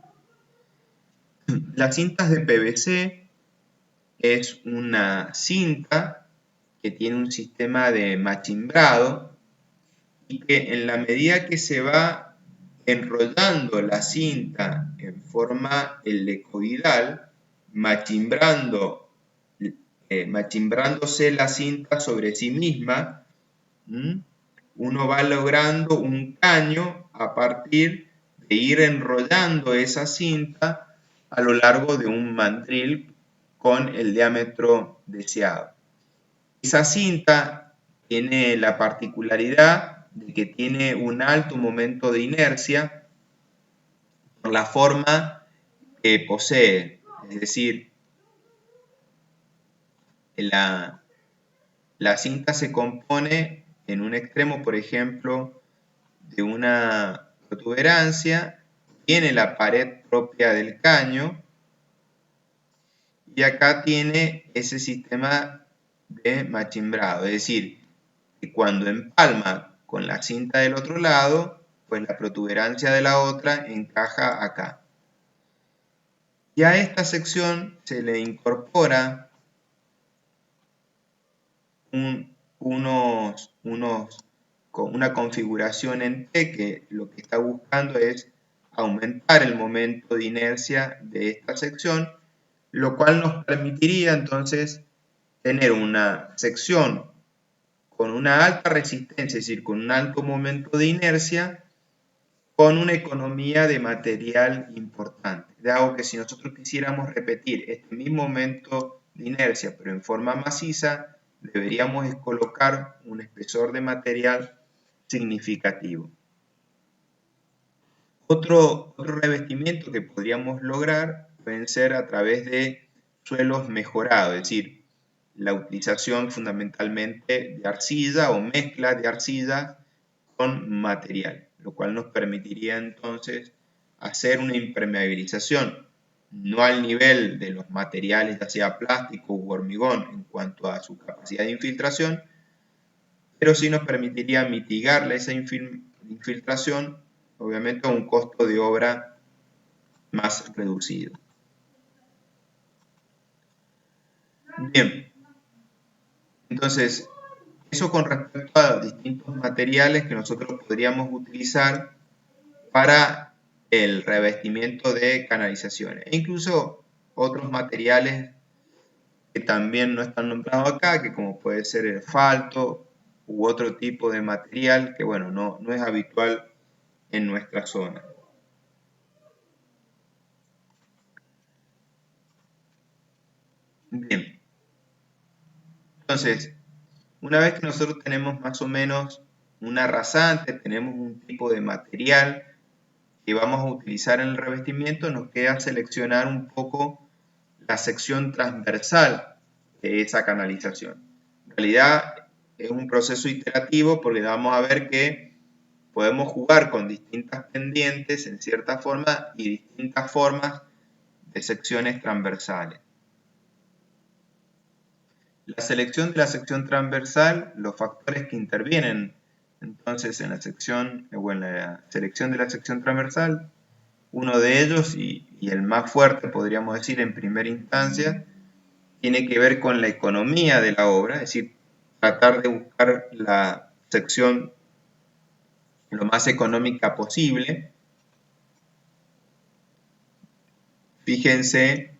Las cintas de PVC es una cinta que tiene un sistema de machimbrado y que en la medida que se va enrollando la cinta en forma helicoidal, machimbrándose la cinta sobre sí misma, uno va logrando un caño a partir de ir enrollando esa cinta a lo largo de un mandril con el diámetro deseado. Esa cinta tiene la particularidad de que tiene un alto momento de inercia por la forma que posee, es decir, la cinta se compone en un extremo, por ejemplo, de una protuberancia, tiene la pared propia del caño y acá tiene ese sistema de machimbrado, es decir, que cuando empalma con la cinta del otro lado, pues la protuberancia de la otra encaja acá. Y a esta sección se le incorpora una configuración en T que lo que está buscando es aumentar el momento de inercia de esta sección, lo cual nos permitiría entonces tener una sección con una alta resistencia, es decir, con un alto momento de inercia, con una economía de material importante. De algo que si nosotros quisiéramos repetir este mismo momento de inercia, pero en forma maciza, deberíamos colocar un espesor de material significativo. Otro revestimiento que podríamos lograr pueden ser a través de suelos mejorados, es decir, la utilización fundamentalmente de arcilla o mezcla de arcilla con material, lo cual nos permitiría entonces hacer una impermeabilización, no al nivel de los materiales, ya sea plástico u hormigón, en cuanto a su capacidad de infiltración, pero sí nos permitiría mitigar esa infiltración, obviamente a un costo de obra más reducido. Bien, entonces, eso con respecto a distintos materiales que nosotros podríamos utilizar para el revestimiento de canalizaciones. E incluso otros materiales que también no están nombrados acá, que como puede ser el asfalto u otro tipo de material que, bueno, no es habitual en nuestra zona. Bien, entonces, una vez que nosotros tenemos más o menos una rasante, tenemos un tipo de material que vamos a utilizar en el revestimiento, nos queda seleccionar un poco la sección transversal de esa canalización. En realidad es un proceso iterativo porque vamos a ver que podemos jugar con distintas pendientes en cierta forma y distintas formas de secciones transversales. La selección de la sección transversal, los factores que intervienen entonces en la sección o en la selección de la sección transversal, uno de ellos y el más fuerte podríamos decir en primera instancia, tiene que ver con la economía de la obra, es decir, tratar de buscar la sección lo más económica posible. Fíjense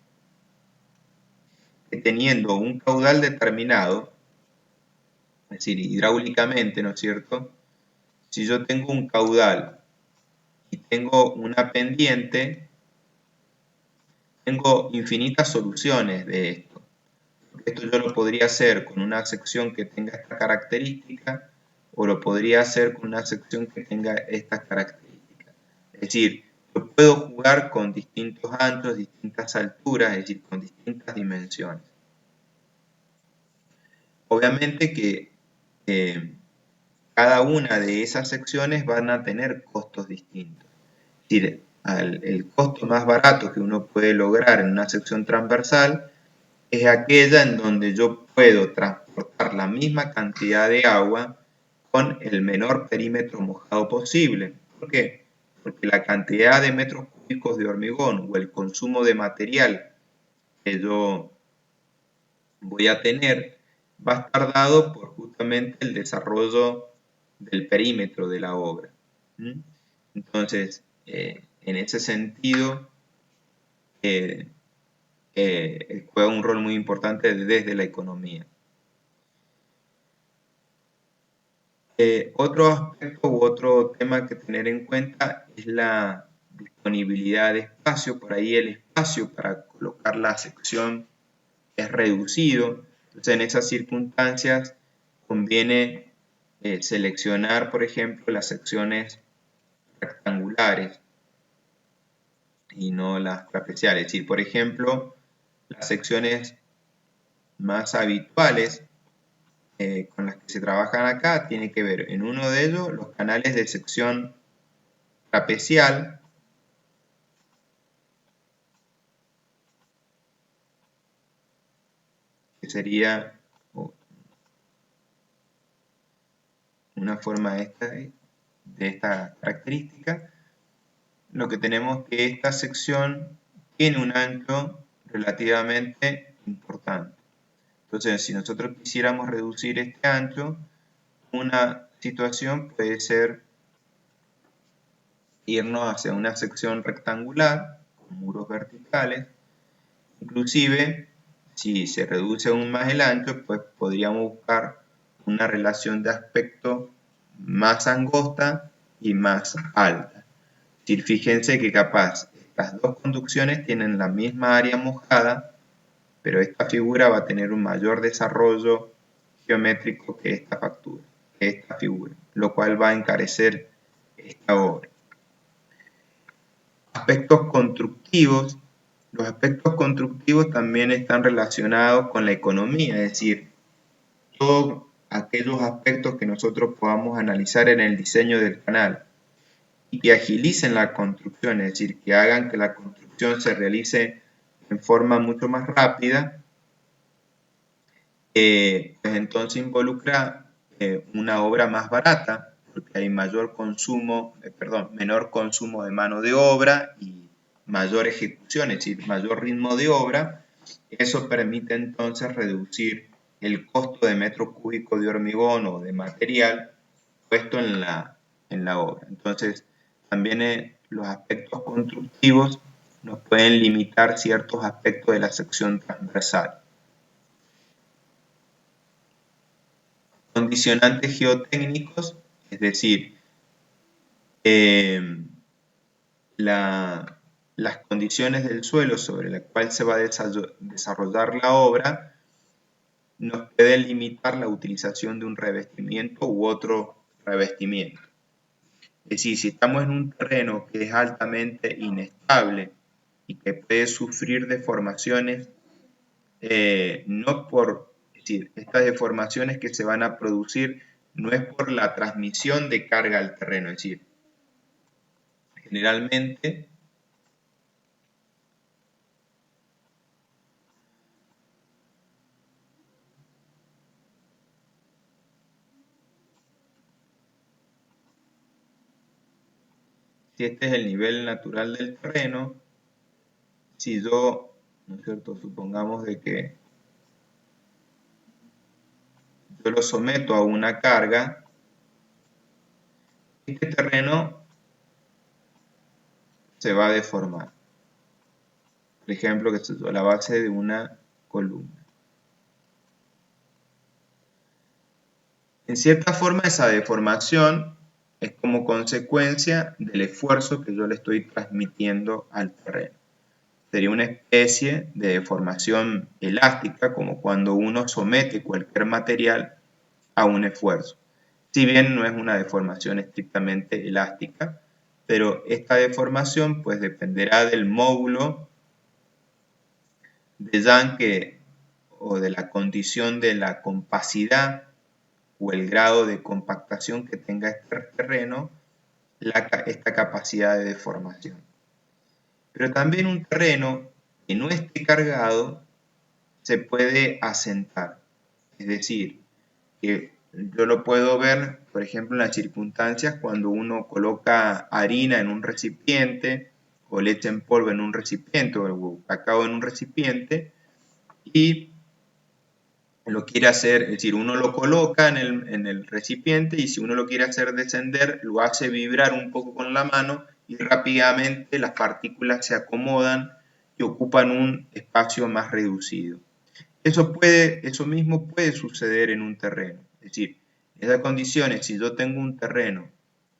que teniendo un caudal determinado, es decir, hidráulicamente, ¿no es cierto? Si yo tengo un caudal y tengo una pendiente, tengo infinitas soluciones de esto. Esto yo lo podría hacer con una sección que tenga esta característica o lo podría hacer con una sección que tenga estas características. Es decir, yo puedo jugar con distintos anchos, distintas alturas, es decir, con distintas dimensiones. Obviamente que cada una de esas secciones van a tener costos distintos. Es decir, el costo más barato que uno puede lograr en una sección transversal es aquella en donde yo puedo transportar la misma cantidad de agua con el menor perímetro mojado posible. ¿Por qué? Porque la cantidad de metros cúbicos de hormigón o el consumo de material que yo voy a tener va a estar dado por justamente el desarrollo del perímetro de la obra. Entonces, en ese sentido, juega un rol muy importante desde la economía. Otro aspecto u otro tema que tener en cuenta es la disponibilidad de espacio. Por ahí el espacio para colocar la sección es reducido. Entonces, en esas circunstancias conviene seleccionar, por ejemplo, las secciones rectangulares y no las trapeciales. Es decir, por ejemplo, las secciones más habituales con las que se trabajan acá tiene que ver en uno de ellos los canales de sección trapecial, que sería una forma de esta característica, lo que tenemos es que esta sección tiene un ancho relativamente importante. Entonces, si nosotros quisiéramos reducir este ancho, una situación puede ser irnos hacia una sección rectangular con muros verticales. Inclusive, si se reduce aún más el ancho, pues podríamos buscar una relación de aspecto más angosta y más alta. Es decir, fíjense que capaz estas dos conducciones tienen la misma área mojada, pero esta figura va a tener un mayor desarrollo geométrico que esta figura, lo cual va a encarecer esta obra. Aspectos constructivos. Los aspectos constructivos también están relacionados con la economía, es decir, todos aquellos aspectos que nosotros podamos analizar en el diseño del canal y que agilicen la construcción, es decir, que hagan que la construcción se realice en forma mucho más rápida, pues entonces involucra una obra más barata, porque hay menor consumo de mano de obra y mayor ejecución, es decir, mayor ritmo de obra. Eso permite entonces reducir el costo de metro cúbico de hormigón o de material puesto en la obra. Entonces, también los aspectos constructivos nos pueden limitar ciertos aspectos de la sección transversal. Condicionantes geotécnicos, es decir, las condiciones del suelo sobre la cual se va a desarrollar la obra nos pueden limitar la utilización de un revestimiento u otro revestimiento. Es decir, si estamos en un terreno que es altamente inestable y que puede sufrir deformaciones, es decir, estas deformaciones que se van a producir no es por la transmisión de carga al terreno, es decir, generalmente si este es el nivel natural del terreno, si yo, ¿no es cierto?, supongamos de que yo lo someto a una carga, este terreno se va a deformar. Por ejemplo, que es la base de una columna. En cierta forma, esa deformación es como consecuencia del esfuerzo que yo le estoy transmitiendo al terreno. Sería una especie de deformación elástica, como cuando uno somete cualquier material a un esfuerzo. Si bien no es una deformación estrictamente elástica, pero esta deformación pues dependerá del módulo de Young o de la condición de la compacidad o el grado de compactación que tenga este terreno, esta capacidad de deformación. Pero también un terreno que no esté cargado se puede asentar, es decir, que yo lo puedo ver, por ejemplo, en las circunstancias cuando uno coloca harina en un recipiente o leche en polvo en un recipiente o cacao en un recipiente y lo quiere hacer, es decir, uno lo coloca en el recipiente y si uno lo quiere hacer descender, lo hace vibrar un poco con la mano y rápidamente las partículas se acomodan y ocupan un espacio más reducido. Eso mismo puede suceder en un terreno. Es decir, en esas condiciones, si yo tengo un terreno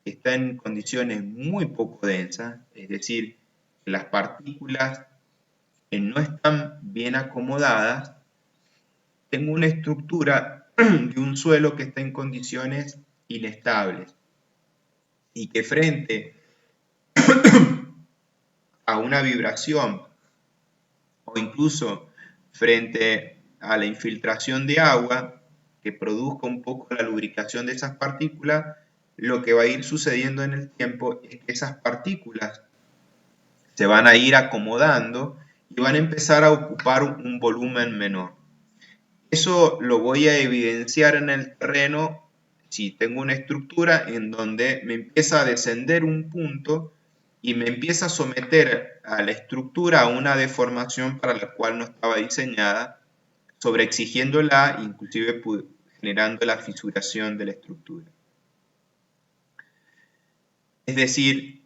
que está en condiciones muy poco densas, es decir, que las partículas no están bien acomodadas, tengo una estructura de un suelo que está en condiciones inestables y que frente a una vibración o incluso frente a la infiltración de agua que produzca un poco la lubricación de esas partículas, lo que va a ir sucediendo en el tiempo es que esas partículas se van a ir acomodando y van a empezar a ocupar un volumen menor. Eso lo voy a evidenciar en el terreno Si tengo una estructura en donde me empieza a descender un punto y me empieza a someter a la estructura a una deformación para la cual no estaba diseñada, sobreexigiéndola, inclusive generando la fisuración de la estructura. Es decir,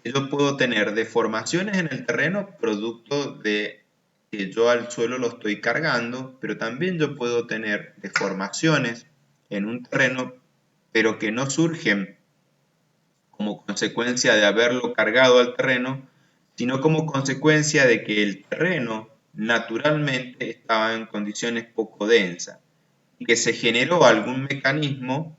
que yo puedo tener deformaciones en el terreno producto de que yo al suelo lo estoy cargando, pero también yo puedo tener deformaciones en un terreno, pero que no surgen como consecuencia de haberlo cargado al terreno, sino como consecuencia de que el terreno naturalmente estaba en condiciones poco densas y que se generó algún mecanismo,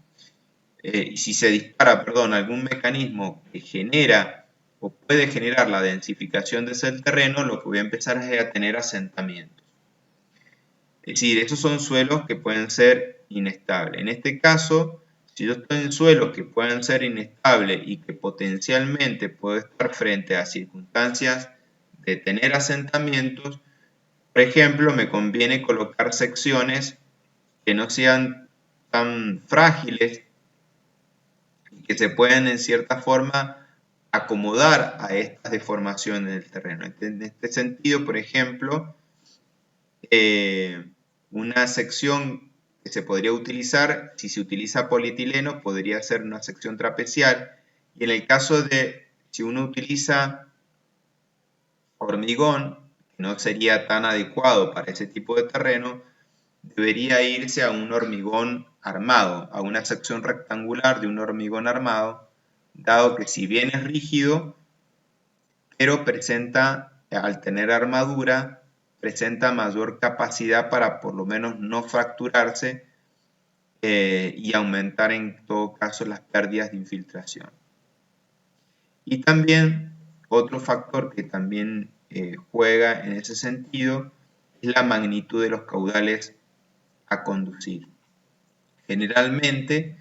y si se dispara, perdón, algún mecanismo que genera o puede generar la densificación de ese terreno, lo que voy a empezar es a tener asentamientos. Es decir, esos son suelos que pueden ser inestables. En este caso, si yo estoy en suelos que pueden ser inestables y que potencialmente puedo estar frente a circunstancias de tener asentamientos, por ejemplo, me conviene colocar secciones que no sean tan frágiles y que se puedan en cierta forma acomodar a estas deformaciones del terreno. En este sentido, por ejemplo, una sección que se podría utilizar, si se utiliza polietileno, podría ser una sección trapecial. Y en el caso de si uno utiliza hormigón, que no sería tan adecuado para ese tipo de terreno, debería irse a un hormigón armado, a una sección rectangular de un hormigón armado, dado que si bien es rígido, pero presenta, al tener armadura, presenta mayor capacidad para por lo menos no fracturarse y aumentar en todo caso las pérdidas de infiltración. Y también otro factor que también juega en ese sentido es la magnitud de los caudales a conducir. Generalmente,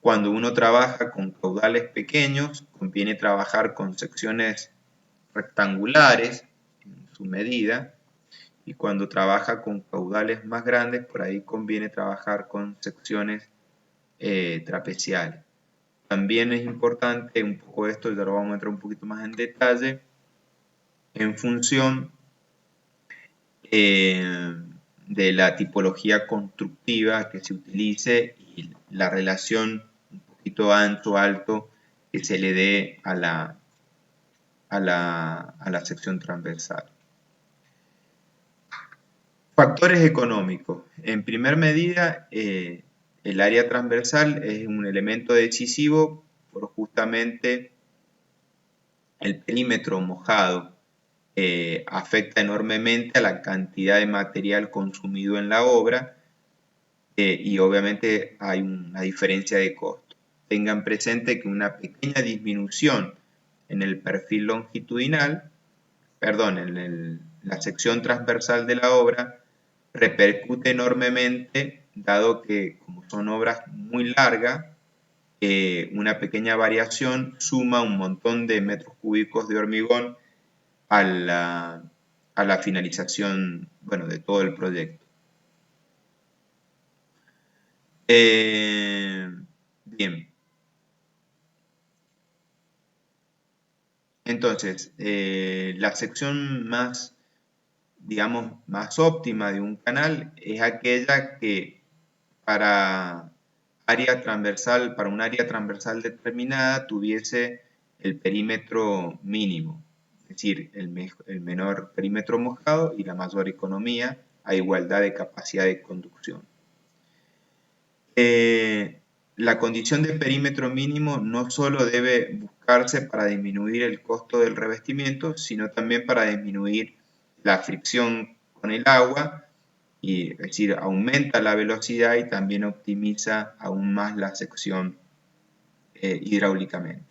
cuando uno trabaja con caudales pequeños, conviene trabajar con secciones rectangulares en su medida, y cuando trabaja con caudales más grandes, por ahí conviene trabajar con secciones trapeciales. También es importante un poco esto, ya lo vamos a entrar un poquito más en detalle, en función de la tipología constructiva que se utilice y la relación un poquito ancho-alto que se le dé a la sección transversal. Factores económicos. En primer medida, el área transversal es un elemento decisivo por justamente el perímetro mojado. Afecta enormemente a la cantidad de material consumido en la obra y obviamente hay una diferencia de costo. Tengan presente que una pequeña disminución en el perfil longitudinal, perdón, en la sección transversal de la obra, repercute enormemente, dado que como son obras muy largas, una pequeña variación suma un montón de metros cúbicos de hormigón a la finalización, bueno, de todo el proyecto. Bien. Entonces, la sección más, digamos, más óptima de un canal es aquella que para un área transversal determinada tuviese el perímetro mínimo, es decir, el menor perímetro mojado y la mayor economía a igualdad de capacidad de conducción. La condición de perímetro mínimo no solo debe buscarse para disminuir el costo del revestimiento, sino también para disminuir la fricción con el agua, es decir, aumenta la velocidad y también optimiza aún más la sección hidráulicamente.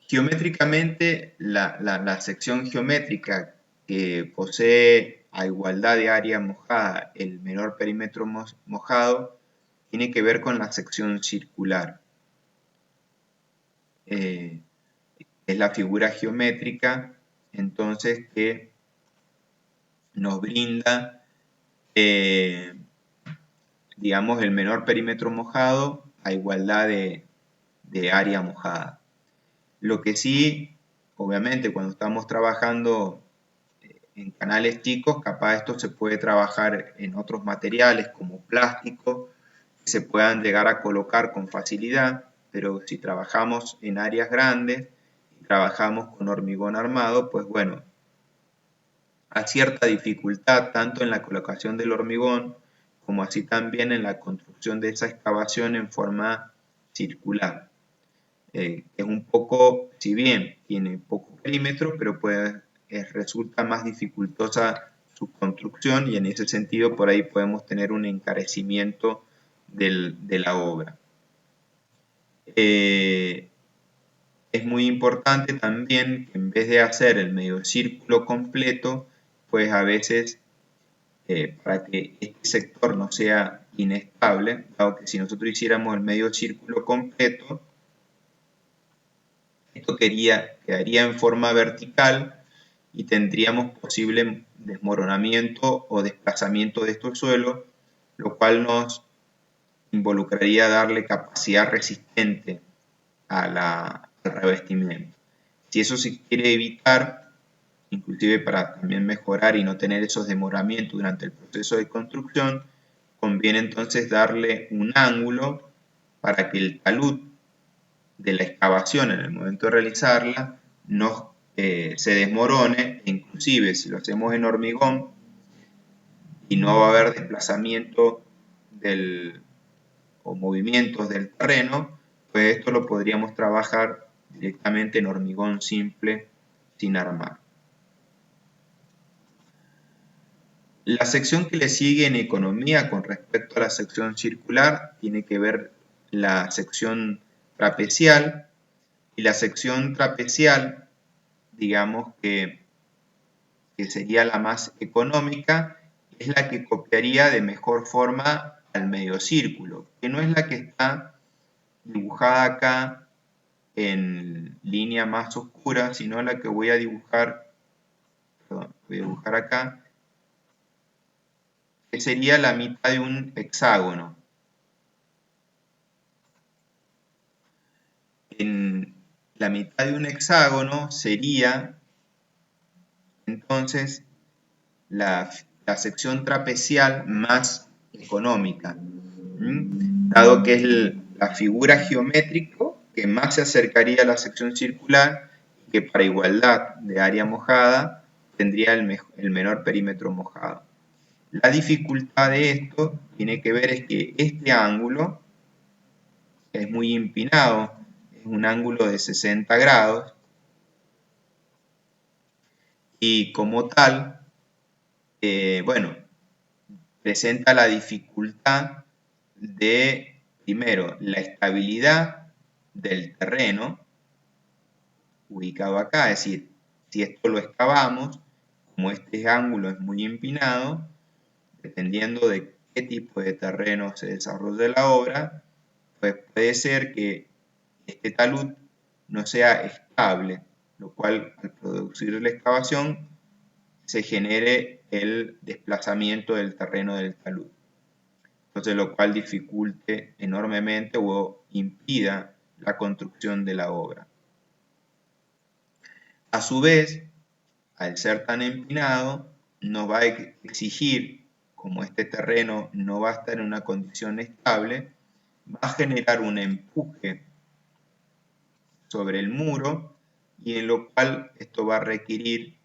Geométricamente, la sección geométrica que posee a igualdad de área mojada el menor perímetro mojado tiene que ver con la sección circular. Es la figura geométrica entonces que nos brinda digamos, el menor perímetro mojado a igualdad de área mojada. Lo que sí, obviamente, cuando estamos trabajando en canales chicos, capaz esto se puede trabajar en otros materiales como plástico, que se puedan llegar a colocar con facilidad, pero si trabajamos en áreas grandes y trabajamos con hormigón armado, pues bueno, hay cierta dificultad tanto en la colocación del hormigón como así también en la construcción de esa excavación en forma circular. Es un poco, si bien tiene poco perímetro, pero resulta más dificultosa su construcción y en ese sentido por ahí podemos tener un encarecimiento de la obra. Es muy importante también que en vez de hacer el medio círculo completo, pues a veces para que este sector no sea inestable, dado que si nosotros hiciéramos el medio círculo completo, esto quedaría en forma vertical y tendríamos posible desmoronamiento o desplazamiento de estos suelos, lo cual nos involucraría darle capacidad resistente al revestimiento. Si eso se quiere evitar, inclusive para también mejorar y no tener esos demoramientos durante el proceso de construcción, conviene entonces darle un ángulo para que el talud de la excavación en el momento de realizarla no se desmorone, inclusive si lo hacemos en hormigón y no va a haber desplazamiento o movimientos del terreno, pues esto lo podríamos trabajar directamente en hormigón simple sin armar. La sección que le sigue en economía con respecto a la sección circular tiene que ver la sección trapecial, y la sección trapecial, digamos que sería la más económica, es la que copiaría de mejor forma al medio círculo, que no es la que está dibujada acá en línea más oscura, sino la que voy a dibujar, perdón, voy a dibujar acá, que sería la mitad de un hexágono. En la mitad de un hexágono sería entonces la sección trapecial más económica, dado que es la figura geométrica que más se acercaría a la sección circular y que para igualdad de área mojada tendría el menor perímetro mojado. La dificultad de esto tiene que ver es que este ángulo es muy empinado, es un ángulo de 60 grados y como tal, bueno, presenta la dificultad de, primero, la estabilidad del terreno ubicado acá, es decir, si esto lo excavamos, como este ángulo es muy empinado, dependiendo de qué tipo de terreno se desarrolle la obra, pues puede ser que este talud no sea estable, lo cual al producir la excavación se genere el desplazamiento del terreno del talud. Entonces, lo cual dificulte enormemente o impida la construcción de la obra. A su vez, al ser tan empinado, nos va a exigir, como este terreno no va a estar en una condición estable, va a generar un empuje sobre el muro y en lo cual esto va a requerir,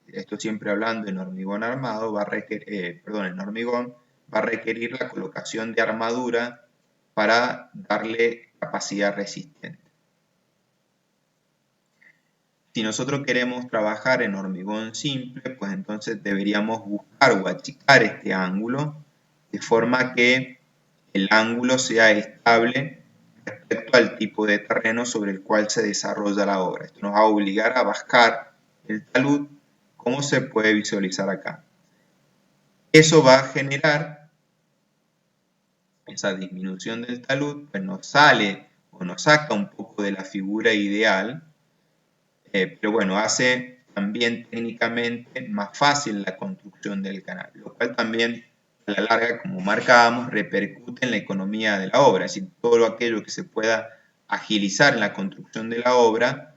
esto siempre hablando en hormigón armado, en hormigón, va a requerir la colocación de armadura para darle capacidad resistente. Si nosotros queremos trabajar en hormigón simple, pues entonces deberíamos buscar o achicar este ángulo de forma que el ángulo sea estable respecto al tipo de terreno sobre el cual se desarrolla la obra. Esto nos va a obligar a bajar el talud, como se puede visualizar acá. Eso va a generar esa disminución del talud, pues nos sale o nos saca un poco de la figura ideal, pero bueno, hace también técnicamente más fácil la construcción del canal, lo cual también a la larga, como marcábamos, repercute en la economía de la obra, es decir, todo aquello que se pueda agilizar en la construcción de la obra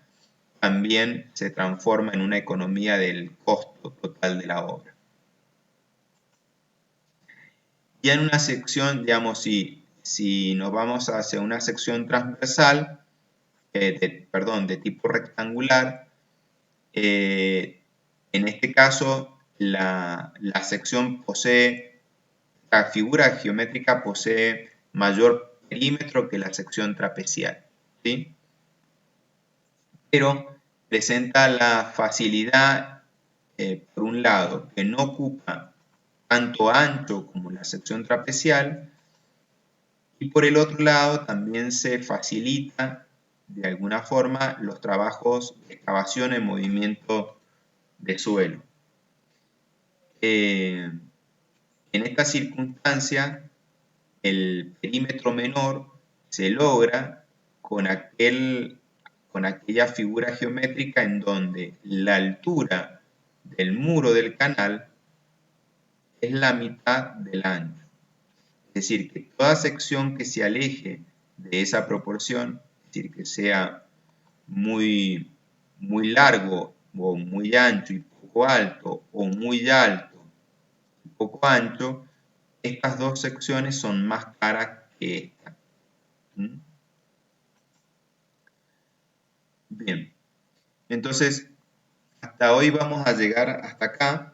también se transforma en una economía del costo total de la obra. Y en una sección, digamos, si nos vamos hacia una sección transversal, de tipo rectangular, en este caso la sección posee, la figura geométrica posee mayor perímetro que la sección trapezial, ¿sí? Pero presenta la facilidad, por un lado, que no ocupa tanto ancho como la sección trapezial, y por el otro lado también se facilita de alguna forma los trabajos de excavación en movimiento de suelo. En esta circunstancia, el perímetro menor se logra con aquella figura geométrica en donde la altura del muro del canal es la mitad del ancho. Es decir, que toda sección que se aleje de esa proporción, es decir, que sea muy, muy largo o muy ancho y poco alto, o muy alto y poco ancho, estas dos secciones son más caras que esta. ¿Mm? Bien, entonces hasta hoy vamos a llegar hasta acá.